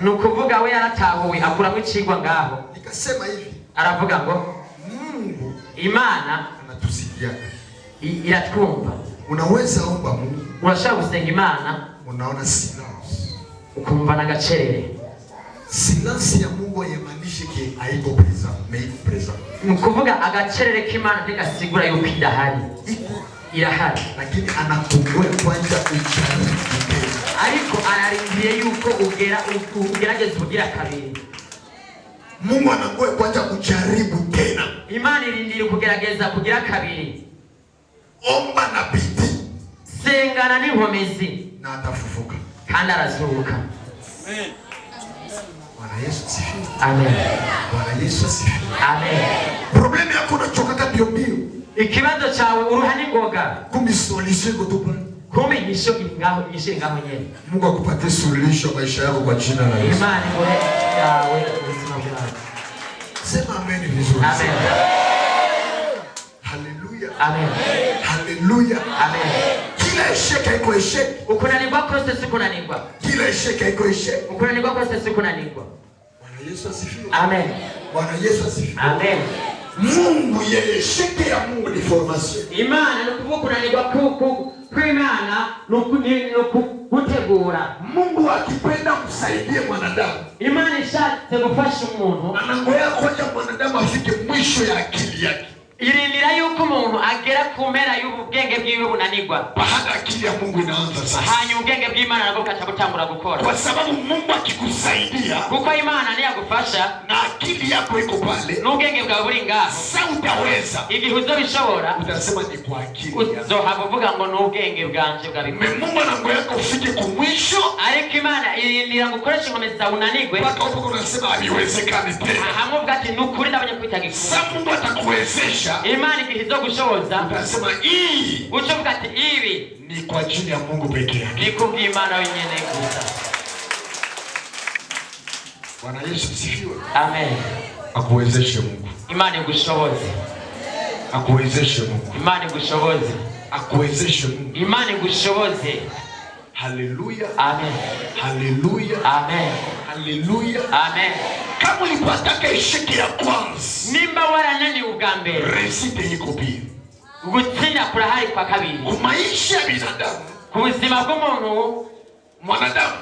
Nukuvuga we yaratahuwe akuramo icigwa ngaho. Nikasema hivi. Aravuga ngo Mungu, Imana anatusikia. Iratwumva. Unaweza omba Mungu. Urashaka gusenga Imana. Unaona silence. Ukumva na gacerere. Silence ya Mungu yemaanisha ke haiko present, mais present. Nukuvuga agacerere k'Imana ntigasigura yuko idahari. Irahari, lakini anakungoya kwanza ujaribu. Ariko ararindiye yuko ugerageza kugira kabiri. Mungu anangoya kwanza ujaribu tena. Imana irindira kugerageza kugira kabiri. Omba na bidii. Sengana n'inkomezi. Na atafufuka. Kandi arazuka. Amen. Bwana Yesu asifiwe. Amen. Bwana Yesu asifiwe. Amen. Problemu yako unachoka kabio mbio. Ikibazo chawe uruhani ngoga. Kumbe solution iko tu pale. Kumbe nyisho ngaho nyene. Mungu akupatie solution maisha yako kwa jina la Yesu. Imani ngore yawe ubuzima bwawe. Sema amen vizuri. Amen. Hallelujah. Amen. Hallelujah. Amen. Kila esheka iko esheka. Ukunanirwa kose sikunanirwa. Kila esheka iko esheka. Ukunanirwa kose sikunanirwa. Bwana Yesu asifiwe. Amen. Bwana Yesu asifiwe. Amen. Mungu yeye sheke ya Mungu ni formation. Imana nukuvuga kunanirwa kw'Imana nukugutegura. Mungu akipenda kusaidia mwanadamu, Imana ishatse gufasha umuntu, anangoya kwanza mwanadamu afike mwisho ya akili yake. Irindira yuko umuntu agera ku mpera y'ubwenge bwiwe bunanirwa. Baada akili ya Mungu inaanza sasa. Hanyuma ubwenge bw'Imana nabwo bukaca butangura gukora. Kwa sababu Mungu akikusaidia, kuko Imana niyagufasha na akili yako iko pale, n'ubwenge bwawe buri ngaho, sasa utaweza. Igihe uzobishobora, utasema ni kwa akili. Uzohava uvuga ngo n'ubwenge bwanje bwabikora. Mungu anangoya ufike ku mwisho, ariko Imana irindira gukoresha inkomezi zawe unanirwe. Mpaka uko unasema haiwezekani tena. Hamwe ati nukuri ndabanye kwitaga ikuru. Sasa Mungu atakuwezesha. Imana igihe izogushoboza, utasema hii, ucuvuga ati ibi ni kwa ajili ya Mungu pekee yake. Ni kubw'Imana wenyene gusa. Bwana Yesu asifiwe. Amen. Akuwezeshe Mungu. Imana igushoboze. Akuwezeshe Mungu. Imana igushoboze. Akuwezeshe Mungu. Imana igushoboze. Hallelujah. Amen. Hallelujah. Amen. Hallelujah. Amen. Kama ulipataka ishiki ya kwanza, nimba waranani ubwa mbere, resite yiko pia. Gutsinda kurahari kwa kabiri. Maisha ya binadamu, ku buzima bw'umuntu, mwanadamu,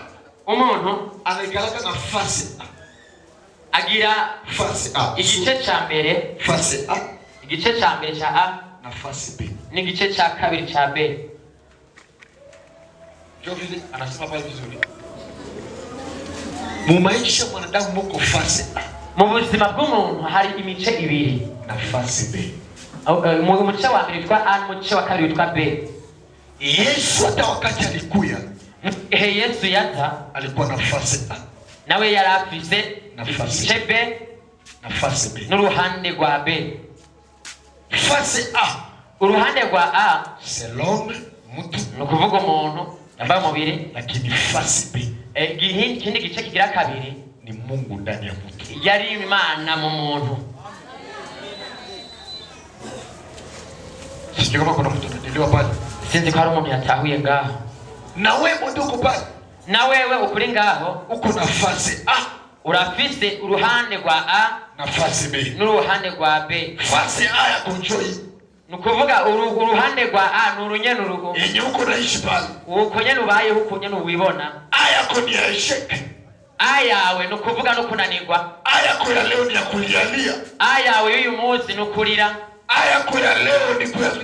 umuntu anaikalaga nafasi agira fasi A. Igice cha mbere, fasi A. Igice cha mbere cha A, nafasi B. N'igice cha kabiri cha B. Jovili anasema pale vizuri. Mu maisha mwanadamu muko fasi A. Mu buzima bw'umuntu hari imice ibiri. Nafasi B. Mu muce wa mbere twa A, muce wa kabiri twa B. Yesu hata wakati alikuya, Yesu yaza alikuwa nafasi A. Nawe yari afise nafasi B, nafasi B. N'uruhande rwa B. Fasi A. Uruhande rwa A c'est l'homme, mtu, nukuvuga umuntu yambaye umubiri, lakini fasi B. Ikindi gice kigira kabiri ni Mungu ndani ya mtu. Yari Imana mu muntu. Sijui kama kuna mtu ananielewa pale. Sinzi ko hari umuntu yatahuye ngaho. Na wewe ndio uko pale. Na wewe ukuri ngaho uko nafasi A. Urafise uruhande rwa A, nafasi B, n'uruhande rwa B. Fasi A ya kunjoi, nukuvuga uruhande rwa A n'urunyene urugo yenye uko naishi pale, uko nyene ubaye uko nyene uwibona. A yako ni ya sheke. A yawe nukuvuga no kunanirwa. A yako ya leo ni ya kulialia. A yawe y'uyu munsi nukurira. A yako ya leo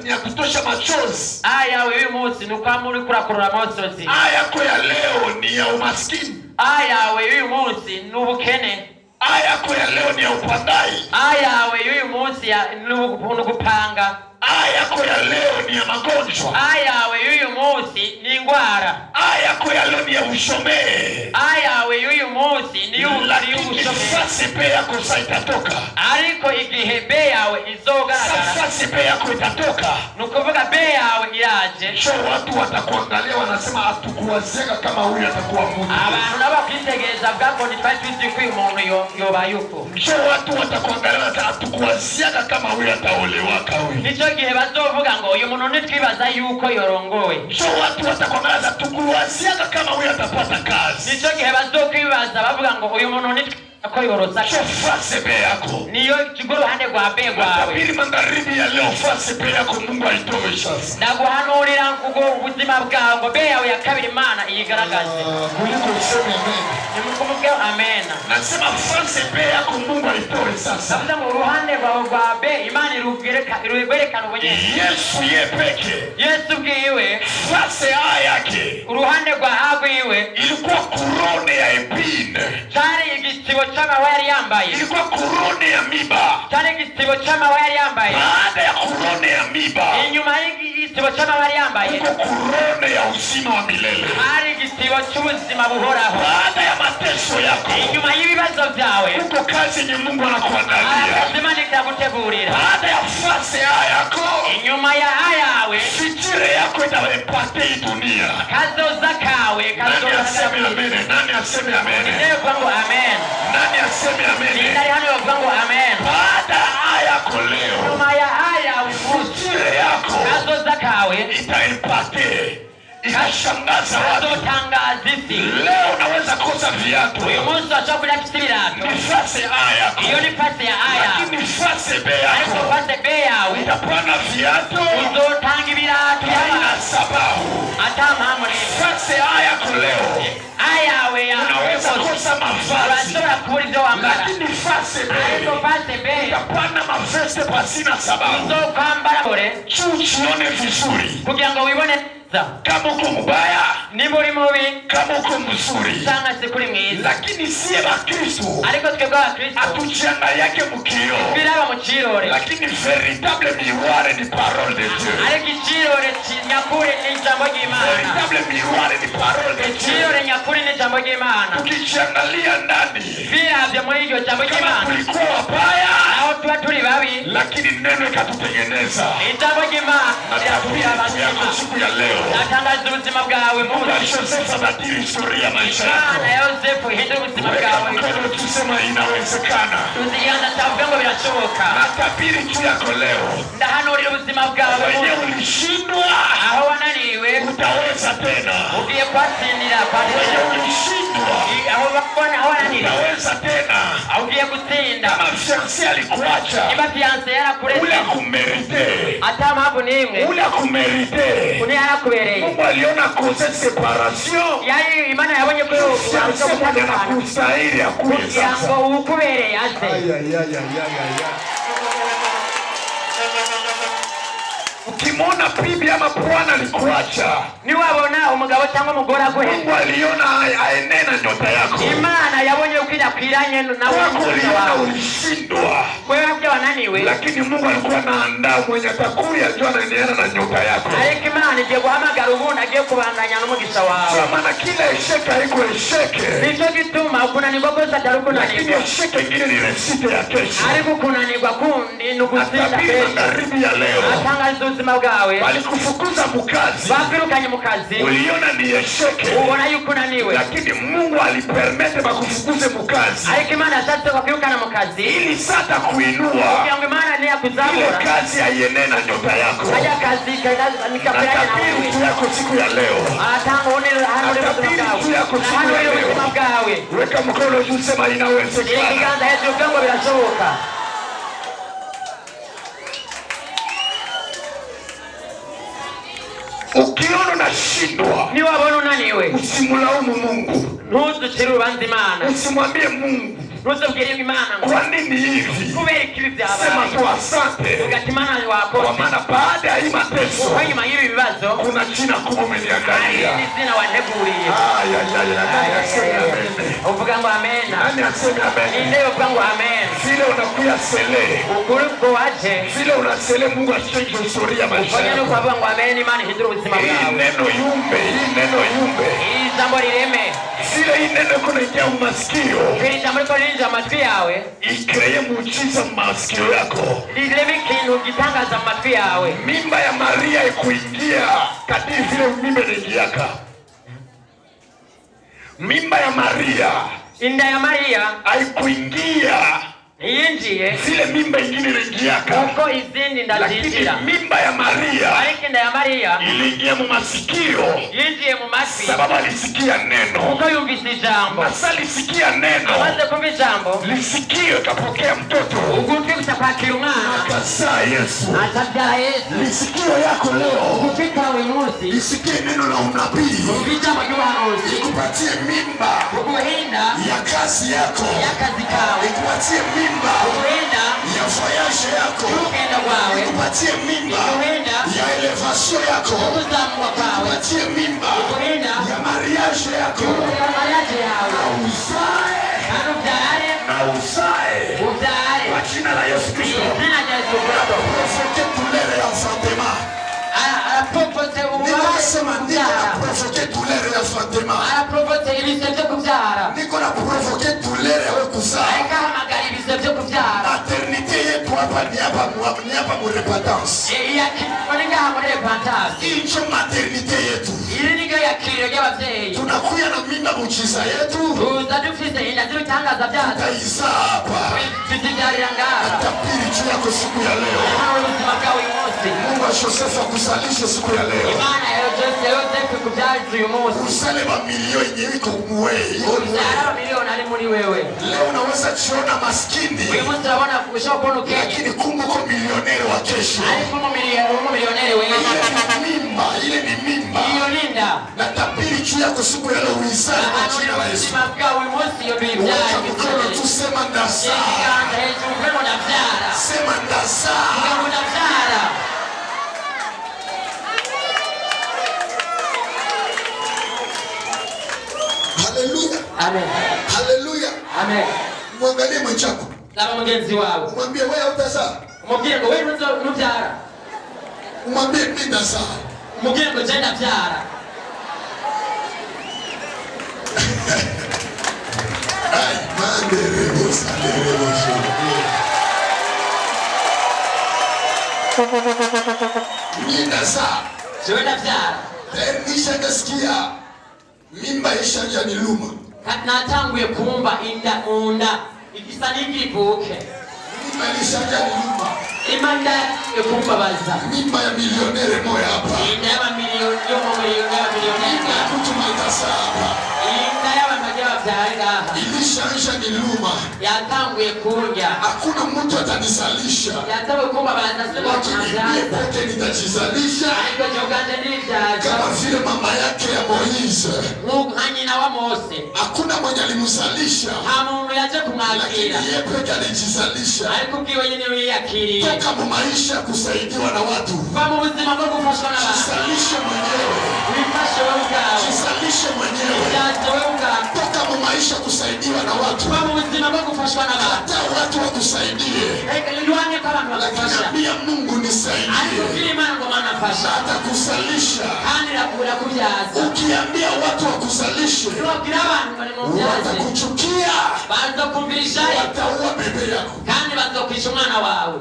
ni ya kutosha machozi. A yawe y'uyu munsi nukwamuri kurakurura amasozi. A yako ya leo ni ya umaskini. A yawe y'uyu munsi n'ubukene. A yako ya leo ni ya upandai. A yawe y'uyu munsi ya n'ugupanga. A yako ya leo ni ya magonjwa. A yawe y'uyu munsi ni ingwara. A yako ya leo ni ya ushomeri. A yawe y'uyu munsi ni Nafasi bei yako sasa itatoka. Ariko igihe bei yawe izogaragara. Nafasi bei yako itatoka. Nukuvuga bei yawe iraje. Sio watu watakuangalia wanasema hatukuwazeka kama huyu atakuwa mtu. Abantu nabakwitegereza bwako ntitwitwize ko uyu muntu yobayuko. Sio watu watakuangalia hatukuwazeka kama huyu ataolewa kawe. Nico gihe bazovuga ngo uyu muntu nitwibaza yuko yorongowe. Sio watu watakuangalia hatukuwazeka kama huyu atapata kazi. Nico gihe bazokwibaza bavuga ngo uyu muntu ako yorosa. Fase bei yako. Niyo kigoro hande gwa bei gwawe. Ili magharibi ya leo fase bei yako Mungu aitoe sasa. Naguhanurira ngo ubuzima bwawe ngo bei yawe ya kabiri Imana iyigaragaze. Kuliko useme amen. Nimukumbuke amen. Nasema fase bei yako Mungu aitoe sasa. Sababu mu ruhande rwawe gwa bei Imana irugerekana ubunyenye. Yesu yepeke. Yesu bwiwe fase yake. Uruhande rwa hagwiwe ilikuwa kurone ya epine. Cyari igisibo chama yari yambaye. Ilikuwa kurone ya miba. Cyari igisibo chama yari yambaye. Baada ya kurone ya miba. Inyuma y'igisibo chama yari yambaye. Ilikuwa kurone ya uzima wa milele. Ari igisibo cy'ubuzima buhoraho. Baada ya mateso yako. Inyuma y'ibibazo byawe. Uko kazi yenye Mungu anakuandalia. Lazima nikakutegurira. Baada ya fase yako. Inyuma ya ayawe. Fitire yako itawepate dunia. Kazoza kawe. Nani aseme amen? Nani aseme amen? Ndio kwangu amen. Nani aseme amen? Ndio hano kwangu amen. Baada yako leo. Inyuma ya ayawe. Fitire yako. Kazoza kawe. Itaipate. Ikashangaza watu. Leo naweza kosa viatu. Uyu munsi washobora kutibirato. Ni fase yako. Iyo ni fase ya aya. Lakini fase bei yako. Ariko fase bei yawe. Utapana viatu. Uzotanga ibirato. Haina sababu. Atampamvu ni. Fase yako leo. Ayawe ya. Unaweza kosa mavazi. Urashobora kubura ibyo wambara. Lakini fase bei. Ariko fase bei. Utapana maveste pasina sababu. Uzokwambara bore. Usione vizuri. Kugira ngo wibone. Kama uko mbaya, ni muri mubi, kama uko mzuri, sana sikuri mwiza. Lakini siye ba Kristo. Ariko twebwe ba Kristo. Atuchanga yake mukiro. Biraba mu kirore. Lakini véritable miroir ni parole de Dieu. Ariko ikirore nyakuri ni jambo ry'Imana. Véritable miroir ni parole de Dieu. Ikirore nyakuri ni jambo ry'Imana. Tukiangalia ndani. Biravye muri iryo jambo ry'Imana. Tulikuwa wabaya. Aho tuba turi babi. Lakini neno ikatutengeneza. Ijambo ry'Imana. Yako siku ya leo. Natangaza ubuzima bwawe mu Yosefu abadili historia ya maisha yako. Na Yosefu hindura ubuzima bwawe. Mkono tusema inawezekana. Tuzianza tavuga ngo birashoboka. Natabiri tu yako leo. Ndahanurira ubuzima bwawe. Wewe ulishindwa. Aho wananiwe. Utaweza tena. Ugiye kwatsindira kandi. Wewe ulishindwa. Aho bakona aho wananiwe. Utaweza tena. Ugiye gutsinda. Kama fiancé alikuacha. Niba fiancé yarakuretse. Ule kumerite. Ata mpamvu nimwe. Ule kumerite. Uni yarakubereye. Mungu aliona cause séparation. Yaani Imana yabonye ko kustahili akuye sasa. Yango ukubereye ase. Ukimwona bibi ama bwana alikuacha. Ni wabona umugabo cyangwa umugore aguhe. Mungu aliona aenena nyota yako. Imana yabonye ukidakwiranye na wewe ulishindwa. Wewe pia wananiwe. Lakini Mungu alikuwa anaandaa mwenye atakuya ndio anaendelea na nyota yako. Ariko Imana igiye guhamagara ubundi agiye kubandanya n'umugisha wawe. Kwa maana kila esheke haiko esheke. Nico gituma kunanirwa kose atari kunanirwa. Lakini esheke ingine ni resite ya kesho. Ariko kunanirwa kundi nugutsinda kesho. Magharibi ya leo. Atangaza ubuzima bwawe. Walikufukuza mukazi. Bakwirukanye mukazi. Uliona ni esheke. Ubona yuko unaniwe. Lakini Mungu alipermete bakufukuze mukazi. Ariko Imana yashatse bakwirukana mukazi. Ili sasa kuinua. Kugira Imana ni yakuzamura. Ile kazi haienena nyota yako. Haja kazi nikapeleka na wewe. Siku yako siku ya leo. Atanga onele ubuzima bwawe. Weka mkono juu sema inawezekana. Ikiganza yetu kango birashoboka. Ukiona unashindwa, ni wabona unaniwe. Usimlaumu Mungu. Ntuzucire urubanza Imana. Usimwambie Mungu. Ntuzubwire Imana ngo kwa nini hivi? Kubera ikibi byabaye. Sema tu asante. Ugatimana wakoze. Kwa maana baada ya hii mateso, kwa nyuma y'ibi bibazo, kuna jina kubwa umeniangalia. Ni jina waneguriye. Uvuga ngo amen. Nani aseme amen? Ndio uvuga ngo amen. Vile unakuya sele. Ukuruko waje. Vile unasele Mungu achange historia maisha yako. Kwa nini uvuga ngo amen Imana ihindura ubuzima bwawe? Hii neno yumbe. Hii jambo lireme. Zile inene kunaingia masikio. Kilisha mliko ninja matwi yawe. Ikreye muujiza masikio yako. Lilemi kintu gitangaza matwi yawe. Mimba ya Maria ikuingia kadiri vile mimba inaingiaka. Mimba ya Maria. Inda ya Maria. Haikuingia. Yinjiye. Zile mimba ingine inaingiaka. Uko izindi ndazitira. Lakini mimba ya Maria. Ariko inda ya Maria. Iliingia mu masikio. Yinjiye mu matwi. Sababu alisikia neno. Uko yumvise ijambo. Asa alisikia neno. Amaze kumva ijambo. Lisikio kapokea mtoto. Ugutwi kusakwakira umwana. Akazaa Yesu. Atabyara Yesu. Lisikio yako leo. Ugutwika uyu munsi. Lisikie neno la unabii. Umva ijambo ry'ubuhanuzi. Ikupatie mimba. Uguhinda. Ya kazi yako. Y'akazi kawe. Ikupatie mimba. Uguhinda. Ya voyage yako. Y'urugendo rwawe. Ikupatie mimba. Uguhinda. Ya elevation yako. Ukuzamuka kwawe. Ikupatie mimba. Uguhinda. Ya mariage yako. Ya mariage yawe. Na uzae. Kandi ubyare. Na uzae. Ubyare. Kwa jina la Yesu Kristo. Izina rya Yesu Kristo. Profete douleur et enfantement. Arapropote ububabare Nikasema niko na kubyara. provoke douleur et enfantement. Arapropote ibise byo kubyara. Niko na provoke douleur ya kuzaa. Ariko ahamagara ibise byo kubyara. Maternité yetu hapa ni hapa mu repentance. Iyakiriro ni ngaha muri repentance. Icho maternité yetu. Iri ni ryo yakiriro ry'ababyeyi. Tunakuya na mimba muchiza yetu. Tuza dufise inda z'ibitangaza byacu. Taizaa hapa. Tuzibyarira ngaha. Atapiri juu yako siku ya leo. Hano ubuzima bwawe uyu munsi. Mungu wa Joseph akusalishe siku ya leo. Imana ya Yosefu ikubyariza uyu munsi. Usale mamilioni yenye iko mwe. Ubyara amamiliyoni ari muri wewe. Leo unaweza jiona maskini. Uyu munsi urabona ushobora kubona ukennye. Lakini kumbuko milionere wa kesho. Ariko umumiliyoneri wewe. Ile ni mimba. Iyo linda. Na tapiri juu yako siku ya leo uizale kwa jina la Yesu. Ubuzima bwawe uyu munsi iyo tuyibyara. Weka mkono tu sema ndazaa. Ikiganza hejuru uvuge ngo ndabyara. Sema ndazaa. Uvuge ngo ndabyara. Haleluya. Amen. Haleluya. Amen. Mwangalie mwenzako. Laba mugenzi wawe. Umwambie wewe utazaa. Umubwire ngo wewe ntubyara. Umwambie mimi ndazaa. Umubwire ngo je ndabyara. Ai, manderebo salerebo shiri. Mimi ndazaa. Je ndabyara. Nisha nasikia mimba ishanja niluma. Natanguye kumva inda unda igisa n'igivuke. Mimba ishanja niluma. Imanda ekumbabaza. Mimba ya milionere moya hapa. Inda y'abamiliyoni yo mu miliyoni y'abamiliyoni. Mimba ya mtu maitasa hapa. Inda y'abamage babyara ngaha. Ilishanja niluma. Yatanguye kurya. Hakuna mtu atanisalisha. Yatanguye kumbabaza sema Lakini mimi peke nitajizalisha. ariko joganje nivyaza. Kama vile mama yake ya Moise. Nkanyina wa Mose. Hakuna mwenye alimzalisha. Nta muntu yaje Lakini kumwakira. yeye peke alijizalisha. Ariko ubwiwe nyene wiyakiriye. Toka mu maisha kusaidiwa na watu. Va mu buzima bwo gufashwa n'abantu. Jizalishe mwenyewe. Wifashe wewe ubwawe. Jizalishe mwenyewe. Vyaze wewe ubwawe. Toka mu maisha kusaidiwa na watu. Va mu buzima bwo gufashwa n'abantu. Hata watu wakusaidie. Niwange ko abantu bagufasha. Lakini Mungu nisaidie. Ariko ubwire Imana ngo Mana fasha. Atakusalisha. Kandi irakura kubyaza. Ukiambia watu wakusalishe. Niwabwira abantu bari mu byazi. Watakuchukia. Bazokumvisha Wataua bebe yako. kandi bazokwisha umwana wawe.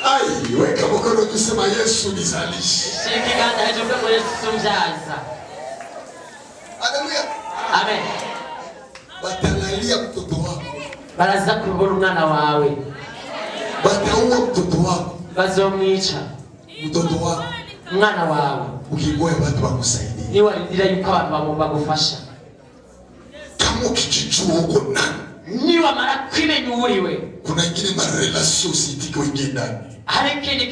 Ai, weka mkono kusema Yesu nizalishe. Ikiganza hejuru ko Yesu mzaza. Haleluya. Amen. Batalalia mtoto wako. Baraza kubona umwana wawe. Bataua mtoto wako. Bazomwica Mtoto wako. umwana wawe. Ukigoya watu wakusaidie. Niwarindira yuko abantu bagufasha. Kama ukijijua uko nani. Niwamara kwimenya uriwe. Kuna ingine marelation sitiko ingie ndani. Hari ikintu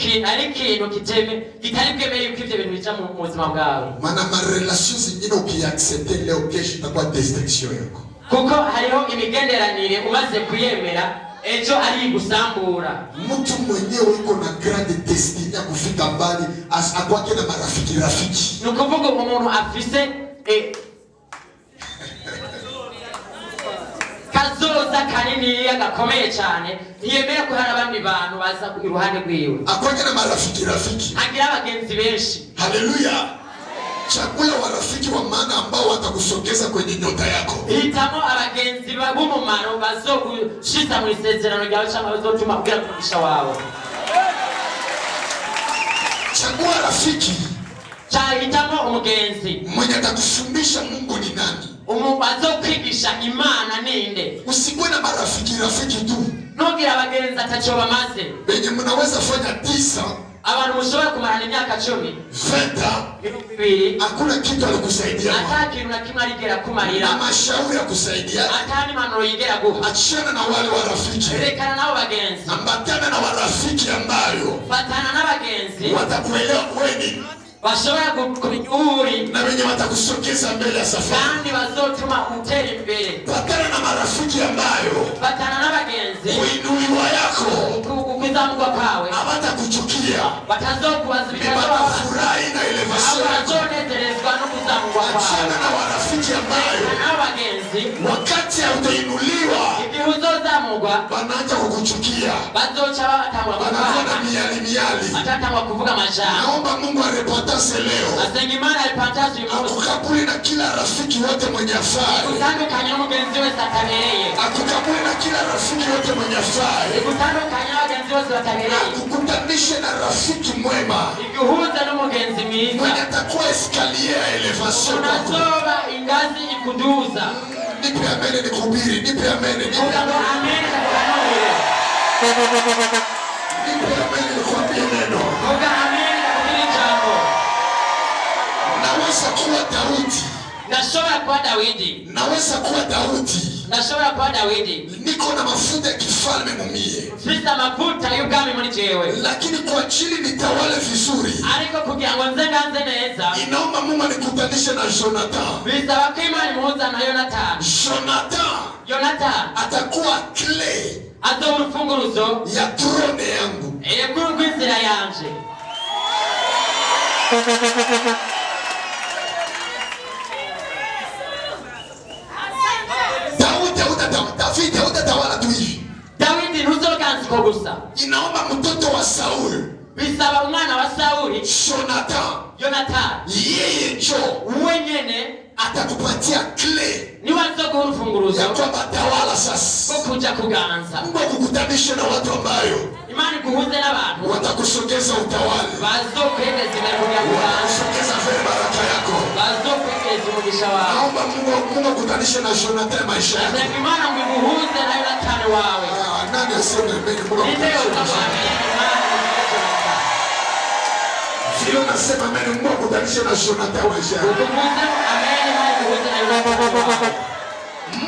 kitari bwemeye yuko ibyo bintu bica mu buzima bwawe. Maana marelation zingine ukiaccepte leo kesho itakuwa destruction yako. Kuko hariho imigenderanire umaze kuyemera ejo ari gusambura. Mtu mwenyewe yuko na grande destiny ya kufika mbali akwake na marafiki. Nukuvuga umuntu afise kazoza kanini gakomeye cyane ntiyemera ko hari abandi bantu baza iruhande rwiwe. Akoje na marafiki. Agira abagenzi benshi. Haleluya. Chagua warafiki wa maana ambao watakusogeza kwenye nyota yako. Hitamo abagenzi b'umumaro bazogushiza mu isezerano ryawe cyangwa bazotuma kugira kugisha wawe. Chagua rafiki. Hitamo umugenzi mwenye atakufundisha Mungu ni nani. Azokwigisha Imana ninde. Usikuwe na marafiki tu. Nugira abagenzi atacho bamaze. Benye mnaweza fanya 10 abantu mushobora kumarana imyaka 10 20 hakuna kitu alikusaidia. Hata kintu na kimwe aligera kumarira. Na mashauri ya kusaidia. Hata ni maneno yigera guha. Achana na wale warafiki. Rekana nao bagenzi. Ambatana na warafiki ambayo fatana n'abagenzi watakuelewa kweli. Bashobora kubinyuri na wenye watakusogeza mbele ya safari. Kandi bazotuma utera imbere. Patana na marafiki ambayo fatana n'abagenzi kuinuliwa yako kukizamugwa kwawe abatakuchukia. Batazokubazibika furahi na elevation. Abazonezerezwa no kuzamugwa kwawe. Achana na warafiki ambayo n'abagenzi wakati hautainuliwa igihe uzozamugwa wanaanza kukuchukia. Bazoca batangwa kuvuga miyali. Atatangwa kuvuga majambo. Naomba Mungu arepatase leo. Asengimana arepatase uyu munsi. Akukabuli na kila rafiki wote mwenye afai. Utandukanye n'umugenzi wese atabereye. Akukabuli na kila rafiki wote mwenye afai. Utandukanye n'abagenzi bose batabereye. Akukutanishe na rafiki mwema. Iguhuze n'umugenzi mwiza. Mwenye atakuwa escalier ya elevation. Unazoba ingazi ikuduza. Nipe amene nikubiri, nipe amene. Uga ngo amene takuhanure. Nipe amene nikwambie neno. Uga amene takubiri jambo. Naweza kuwa Daudi. Nashobora kuwa Dawidi. Naweza kuwa Daudi. Nashobora kuwa Dawidi. Niko na mafuta ya kifalme mumie. Mfite amavuta y'ubwami muri jewe. Lakini kwa ajili nitawale vizuri. Ariko kugira ngo nze nganze neza. Inaomba Mungu anikutanishe na Jonathan. Bisaba ko Imana imuhuza na Yonatani. Jonathan atakuwa clay. Azo urufunguruzo ya throne yangu. Kuri rw'inzira yanje. David utatawala tu hivi. Daudi ntuzoganziko gusa. Inaomba mtoto wa Saul. Bisaba umwana wa Sauli. Jonathan. Yeye njo wenyene atakupatia clay. Ni wazo kurufunguruzo. Ya kwamba tawala sasa. Kuja kuganza. Mungu akukutanishe na watu ambayo Imani kuhuze n'abantu watakusogeza utawala. Bazokwegeza imbere kugira kuganza. Kusogeza vile baraka yako. Bazokwegeza umugisha wawe. Naomba Mungu akutanishe na Jonathan maisha yako. Imana nguhuze na Jonathan wawe. Nani aseme mbele Mungu akutanishe. Sio nasema mbele Mungu akutanishe na Jonathan maisha yako.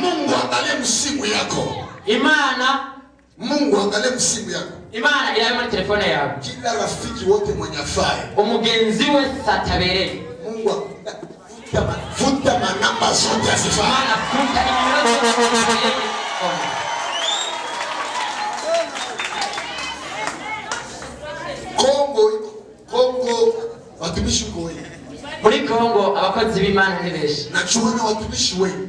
Mungu angalie msimu yako. Mungu angalie msimu yako. Imana irabe muri telefone yawe. Kila rafiki wote mwenye afai. Umugenzi we satabereye. Mungu futa manamba zote asifai. Imana futa inimero zote. Kongo watumishi wengi. Muri Kongo abakozi b'Imana ni benshi. Nachuona watumishi wengi.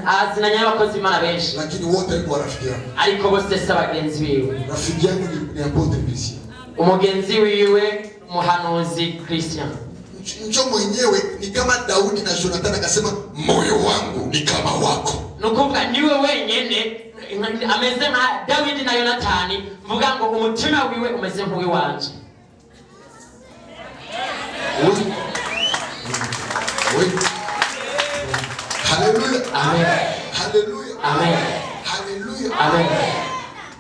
Azinanya abakozi b'Imana benshi. Lakini wote ni rafiki yangu. Ariko bose si abagenzi biwe. Rafiki yangu ni Apotre Christian. Umugenzi wiwe muhanuzi Christian. Njo mwenyewe ni kama Daudi na Jonathan akasema moyo wangu ni kama wako. Nukuvuga niwe wenyene ameze nka Daudi na Yonatani, mvuga ngo umutima wiwe umeze nk'uwi wanje. Hallelujah. Amen. Hallelujah. Amen. Hallelujah. Amen.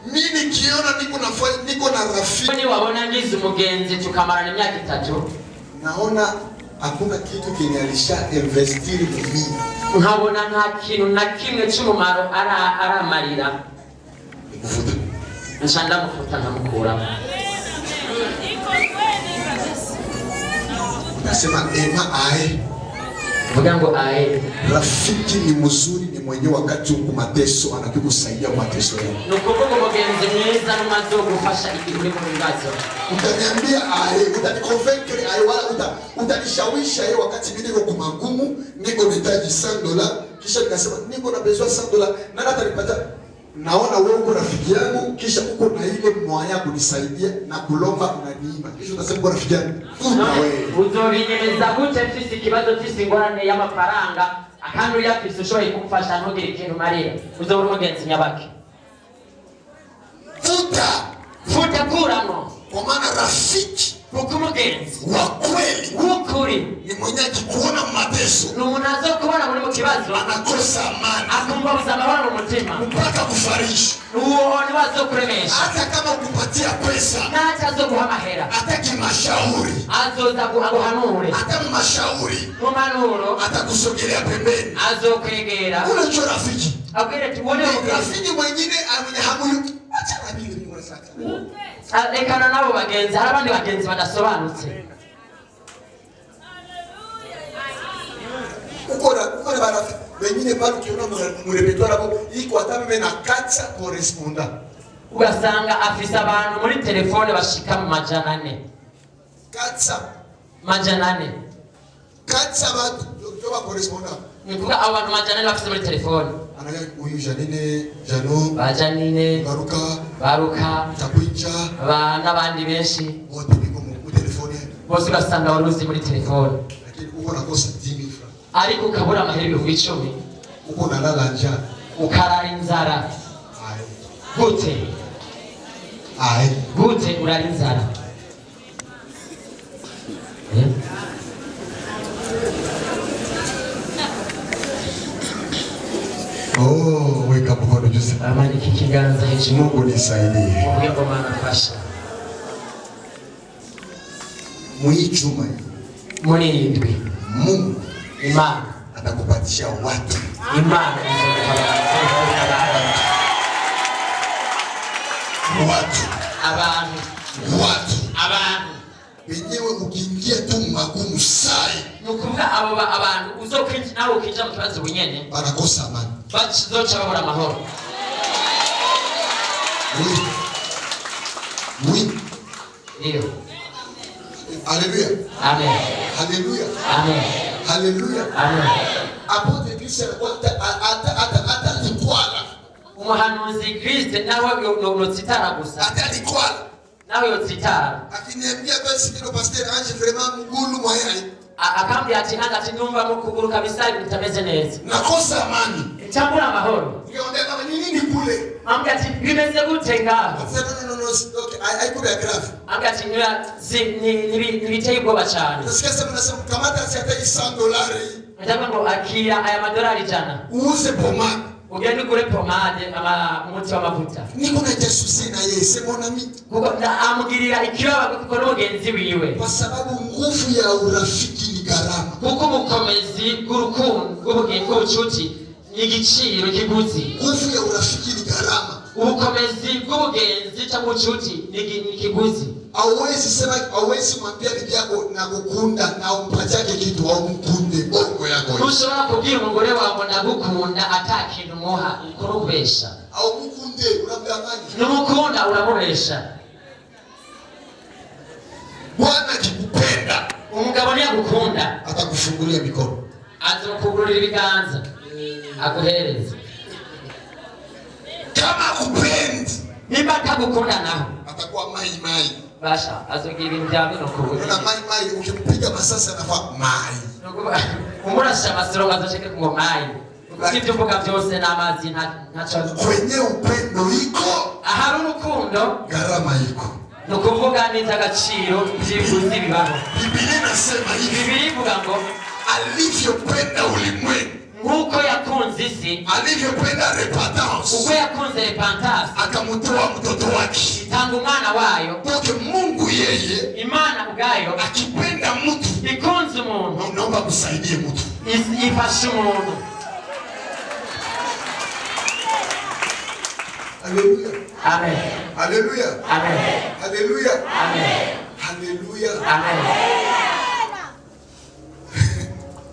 Mimi nikiona niko na rafiki. Ni wabona ngize umugenzi tukamarana imyaka 3. Naona hakuna kitu kenye alisha investir mimi. Nkabona nta kintu na kimwe cy'umumaro aramarira. Kufuta. Nshanda mufuta nkamukura. Nasema ema ae. Vuga ngo ae. Rafiki ni mzuri ni mwenye wakati uko mateso anakukusaidia mateso yako. Nukuvuga umugenzi mwiza n'umaze gufasha igihe uri mu bibazo. Utaniambia ae, utaniconvaincre ae wala utanishawisha ae wakati mimi niko kumagumu, niko nahitaji $100, kisha nikasema niko na besoin $100, nani atanipata? naona wewe uko rafiki yangu, kisha uko na ile mwaya kunisaidia na kulomba unaniima, kisha utasema uko rafiki yangu. Futa wewe. Uzobinyemeza gute mfise ikibazo cy'isingorane y'amafaranga akandi uri afise ushoboye kumfasha ntugire ikintu marira, uzobura umugenzi nyabaki. Futa kuramo. Kwa maana rafiki umugenzi wa kweli w'ukuri ni mwenye akikuona mateso, nunazo kubona muri mu kibazo anakosa amani, akumva uzamahoro mu mutima mpaka kufariji. uwo ni wazo kuremesha. Hata kama kupatia pesa, nacha azo guha mahera, ataki mashauri, azoza guhanure, hata mashauri mumanuro atakusogelea pembeni, azokwegera. Unajua rafiki abwire tubone rafiki mwingine hamuyu, acha nabili ni mwanasaka ekana nabo bagenzi, hari abandi bagenzi badasobanutse. ukora barafiki wengine bado tunaona mu repertoire abo iko atameme na katsa correspondant, ugasanga afisa abantu muri telefone bashika mu majana 4. Majana 4 katsa batu yoba correspondant, nikuga abantu majana 4 bafise muri telefone. Anaya uyu Janine, Jano, Bajanine, Baruka, Takwinja, n'abandi benshi wote biko mu telefone, bose ugasanga waruzi muri telefone, lakini uko nakosa 10,000 francs, ariko ukabura amahera 10,000, uko nalala njaa, ukarara inzara. Gute urara inzara? weka mkono juu. Amani kikiganza hicho. Mungu nisaidie. Mungu manafasha. Muichuma. Munindwi. Mungu Imana atakupatia watu. Imana abantu wenyewe ukiingia tu magumu sai, nukuvuga abo abantu uzokwinjira nawe ukinjira mu kibazo bunyene barakosa amani, bazoca babura amahoro. Iyo. Haleluya. Amen. Haleluya. Amen. Haleluya. Amen. Apote Kristo ata likwala. Umuhanuzi Kristo nawe yotsitara gusa. Ata likwala. Nawe yotsitara. Akiniambia basi ndio pastor Ange vraiment mgulu mwayai. Akambia ati ndumva mukuguru kabisa bitameze neza. Nakosa amani. Chambura amahoro. Niambia kama nini kule. Ambia ati bimeze gute ngaho. No, okay, I could be grave. Ambia ati nibiteye ubwoba cyane. Nasikia sasa mnasema kamata hata $100. Nataka ngo akira aya madolari jana. Uuze pomade. Ugende kule pomade ama umuti w'amavuta. Niko na Yesu na yeye mbona mimi? Kuko amugirira ikiraba kuko n'umugenzi wiwe. Kwa sababu nguvu ya urafiki ni gharama. Kuko mukomezi bw'urukundo bw'ubucuti ni igiciro kiguzi. Nguvu ya urafiki ni gharama. Ubukomezi bw'ubugenzi cyangwa ubucuti ni kiguzi. Hauwezi mwambia bibi yako nakukunda na umpatie yake kitu au mkunde bongo yako. Ushobora kubwira umugore wawe ndagukunda atakintu muha kurubesha. Au mkunde unamdanganya. Numukunda uramubesha. Bwana akikupenda, umugabo ni agukunda atakufungulia mikono. Azokugurira ibiganza. Aguhereza. Kama akupendi, niba atagukunda naho atakuwa mai. Basha azogira ibintu bya bino kubuye. Na mai ukimpiga masasa anafa mai. Umurasha masoro azosheke ngo mai. Ukivyo mvuga byose n'amazi ntacho. Kwenye upendo iko, ahari urukundo gharama iko. Nukuvuga neza agaciro by'ibiguzi bibaho. Biblia inasema hivi. Biblia ivuga ngo alivyopenda ulimwengu, nkuko yakunze isi, alivyopenda repentance, uko yakunze repentance, akamutoa mtoto wake, tangu mwana wayo. Toke Mungu yeye, Imana ubwayo akipenda mtu, ikunze umuntu, unaomba kusaidie mtu, ifashe umuntu. Haleluya. Amen. Haleluya. Amen. Haleluya. Amen. Haleluya. Amen.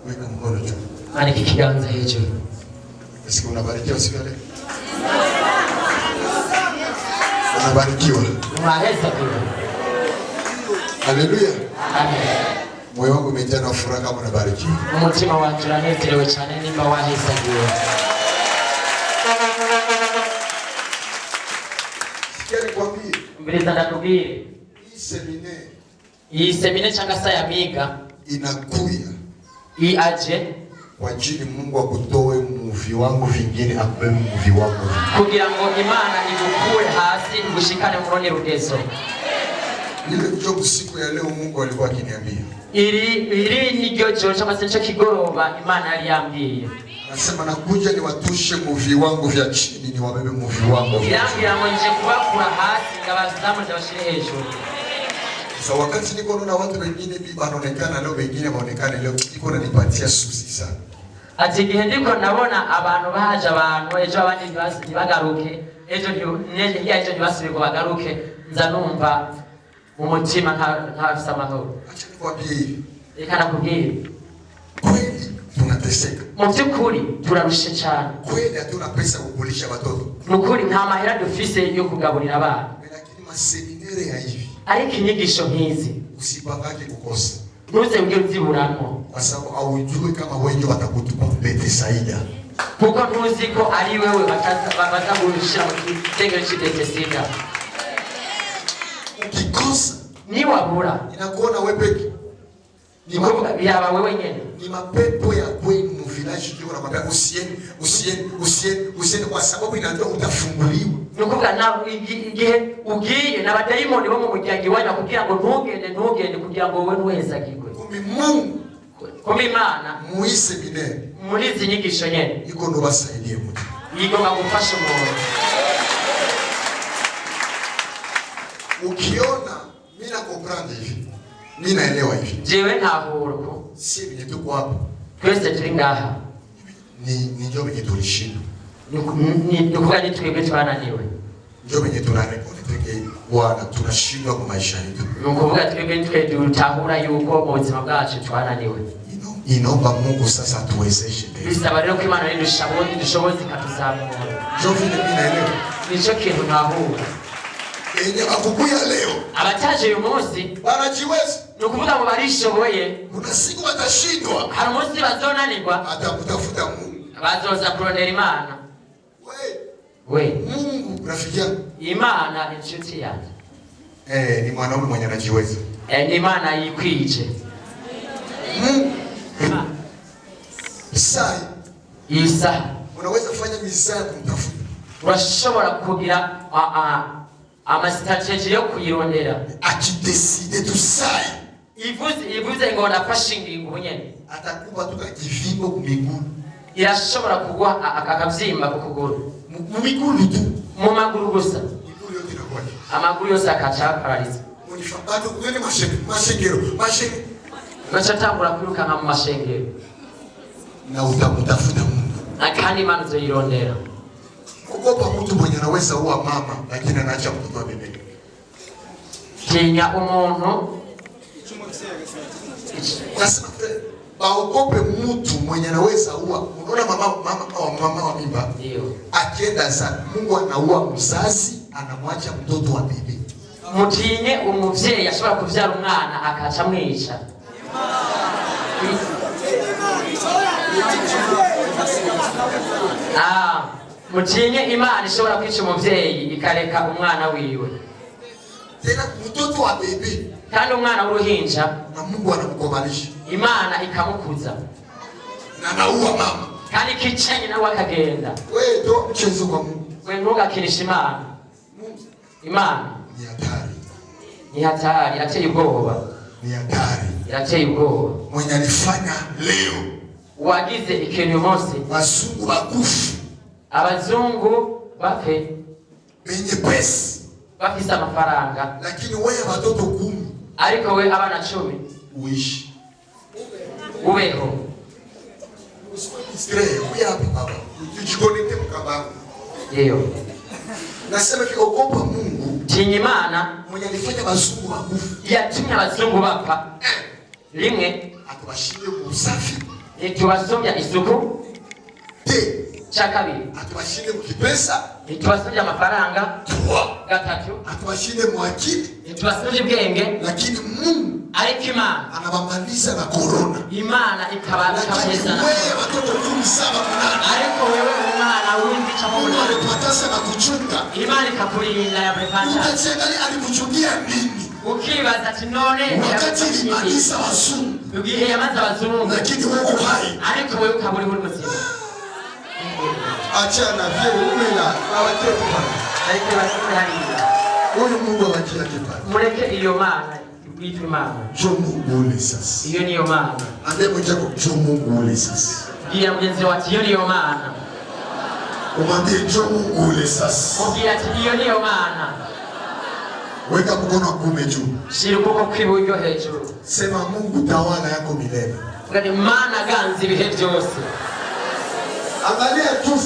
Weka mkono juu. Mani kikiganza hicho. Basi unabarikiwa siku leo. Unabarikiwa. Unaweza tu. Haleluya. Amen. Moyo wangu umejaa na furaha kama unabarikiwa. Umutima wanjye uranezerewe cyane nimba wahezagiwe. nikwambie. Mbeleza ndakubwire. Iyi seminaire cyangwa se ya miga inakuya. Aje kwa ajili Mungu akutoe mu viwango vingine akubebe mu viwango kugira ngo Imana igukure hasi igushikane mu rundi rugezo. Ile ndio siku ya leo Mungu alikuwa akiniambia. Iri niryo joro cyangwa se cyo kigoroba Imana yari yambwiye. Nasema nakuja ni watushe mu viwango vya chini ni wabebe mu viwango vya juu. Yangu nje kubakura hasi ngabazamu ndabashire hejuru. Sasa wakati niko naona watu wengine wanaonekana leo wengine waonekane leo iko nanipatia susi sana. Ati gihe ndiko nabona abantu bahaje abantu ejo abandi bagaruke ejo ejo ntibasubire ko bagaruke nza numva umutima nk'afisa amahoro. Acha nikwambie hivi. Reka nakubwire. Kweli tunateseka. Mu by'ukuri turarushe cyane. Kweli hatuna pesa kukulisha watoto. Nukuri nta mahera dufise yo kugaburira abana. Lakini maseminere ya hivi. Ariko inyigisho nk'izi usipangake kukosa. Ntuze ugire uziburamo. Kwa sababu aujue kama wengi watakutupa Bethsaida. Kuko ntuzi ko ari wewe batagushira mu kitengero cy'Bethsaida. Ukikosa ni wabura inakuona wewe peke. Ni yaba wewe nyene. Ni mapepo ya kwenu mu village ndio nakwambia usiende kwa sababu inajua utafunguliwa. Nukuvuga na igihe ugiye na badayimoni bo mu muryango wanyu kugira ngo ntugende kugira ngo wowe nuheza kigwe. Mungu Imana muise binene muri izi nyigisho nyene iko ndo basaidie mtu. Igomba gufasha umuntu. Ukiona mimi na comprendre hivi. Mimi naelewa hivi. Jewe ntahura ko si binye tuko hapa. Twese turi ngaha. Ni ndio binye tulishinda. Nukuvuga ni twebwe twananiwe. Ndio binye tunarekodi tweke Bwana tunashindwa kwa maisha yetu. Nukuvuga twebwe tutahura yuko mu buzima bwacu twananiwe. Inaomba Mungu sasa atuwezeshe. Bisaba rero ko Imana idushoboze ikatuzamura. Ndio vile mimi naelewa. Nico kintu ntahura. Enye akukuya leo. Abataje uyu munsi barajiweza. Nukuvuga ngo barishoboye. Kuna siku batashindwa. Hari umunsi bazonanirwa. Atakutafuta Mungu. Bazoza kurondera Imana. Mungu rafiki yangu. Imana ni inshuti yanjye. Ni mwanaume mwenye anajiweza. Ni Imana yikwije. Isa. Unaweza kufanya mizaa kumtafuta. Urashobora kugira strategy yo kuyirondera. Akideside tusai. Ivuze ngo nafashe ingingo nyene. Atakupa tukakivimbo ku miguu. Irashobora kugwa akavyimba ku kuguru. Mu miguru tu. Mu maguru gusa. Miguru yote inakuwa. Amaguru yose akacha paralize. Unifambado kwenye mashengero. Nachatangura kwiruka nka mu mashengero. Na utamutafuta Mungu. Akandi Imana uzoyirondera. Kukopa mtu mwenye anaweza uwa mama lakini anaacha mtoto wa bebe. Tinya umuntu. Nasema baogope mtu mwenye anaweza uwa. Unaona mama wa mimba. Ndio. Akienda sana Mungu anaua mzazi anamwacha mtoto wa bebe. Mutinye umuvyeyi ashobora kuvyara umwana akaca mwica. Mutinye Imana ishobora kwica umuvyeyi ikareka umwana wiwe. Tena mtoto wa bebe. Kandi umwana w'uruhinja na Mungu anamkubalisha. Imana ikamukuza. Na naua mama. Kandi kichenye nawe akagenda. Wewe ndo mchezo wa Mungu. Wewe ntugakinisha Imana. Imana ni hatari. Ni hatari, ateye ubwoba. Ni hatari. Ateye ubwoba. Mwenye alifanya leo wagize ikintu umunsi bazungu bakufu. Abazungu bafe benye pesa bafise amafaranga, lakini wewe watoto 10 ariko we abana 10 uishi ubeho. Usiwe hapa baba. Ujikonete mkabako. Ndio. Nasema kiogopa Mungu. Tinya Imana mwenye alifanya bazungu bakufu. Yatumye abazungu bapfa. Rimwe atubashinde mu usafi. Itubasomya isuku. Cha kabiri atubashinde mu kipesa. Itubasomya amafaranga. Gatatu atubashinde mu akili. Itubasomya ubwenge. Lakini Mungu ariko Imana anabamaliza na corona. Imana ikabapeza na wewe watoto 17 ariko wewe Imana windi chamo na alipatasa na kuchunga. Imana ikakulinda ya prepara. Utajenga alikuchungia nini? Ukibaza ati none wakati ilimaliza wazungu. Ugihe yamaza wazungu Lakini wewe hai. Ariko wewe ukaburi muri muzima. Achana vile umela awatoto hapa. Ariko bashimwe hariya. Huyu Mungu awakia kipaji. Mureke iyo Mana itwa Imana. Jo Mungu ule sasa. Iyo niyo Mana. Ambaye mjako jo Mungu ule sasa. Bia mugenzi wati iyo niyo Mana. Umwambie jo Mungu ule sasa. Ugira ati iyo niyo Mana. Weka mkono kume juu. Shira ukuboko kw'iburyo hejuru. Sema Mungu tawala yako milele. Ngati Mana ganzi ibihe byose. Angalia tu,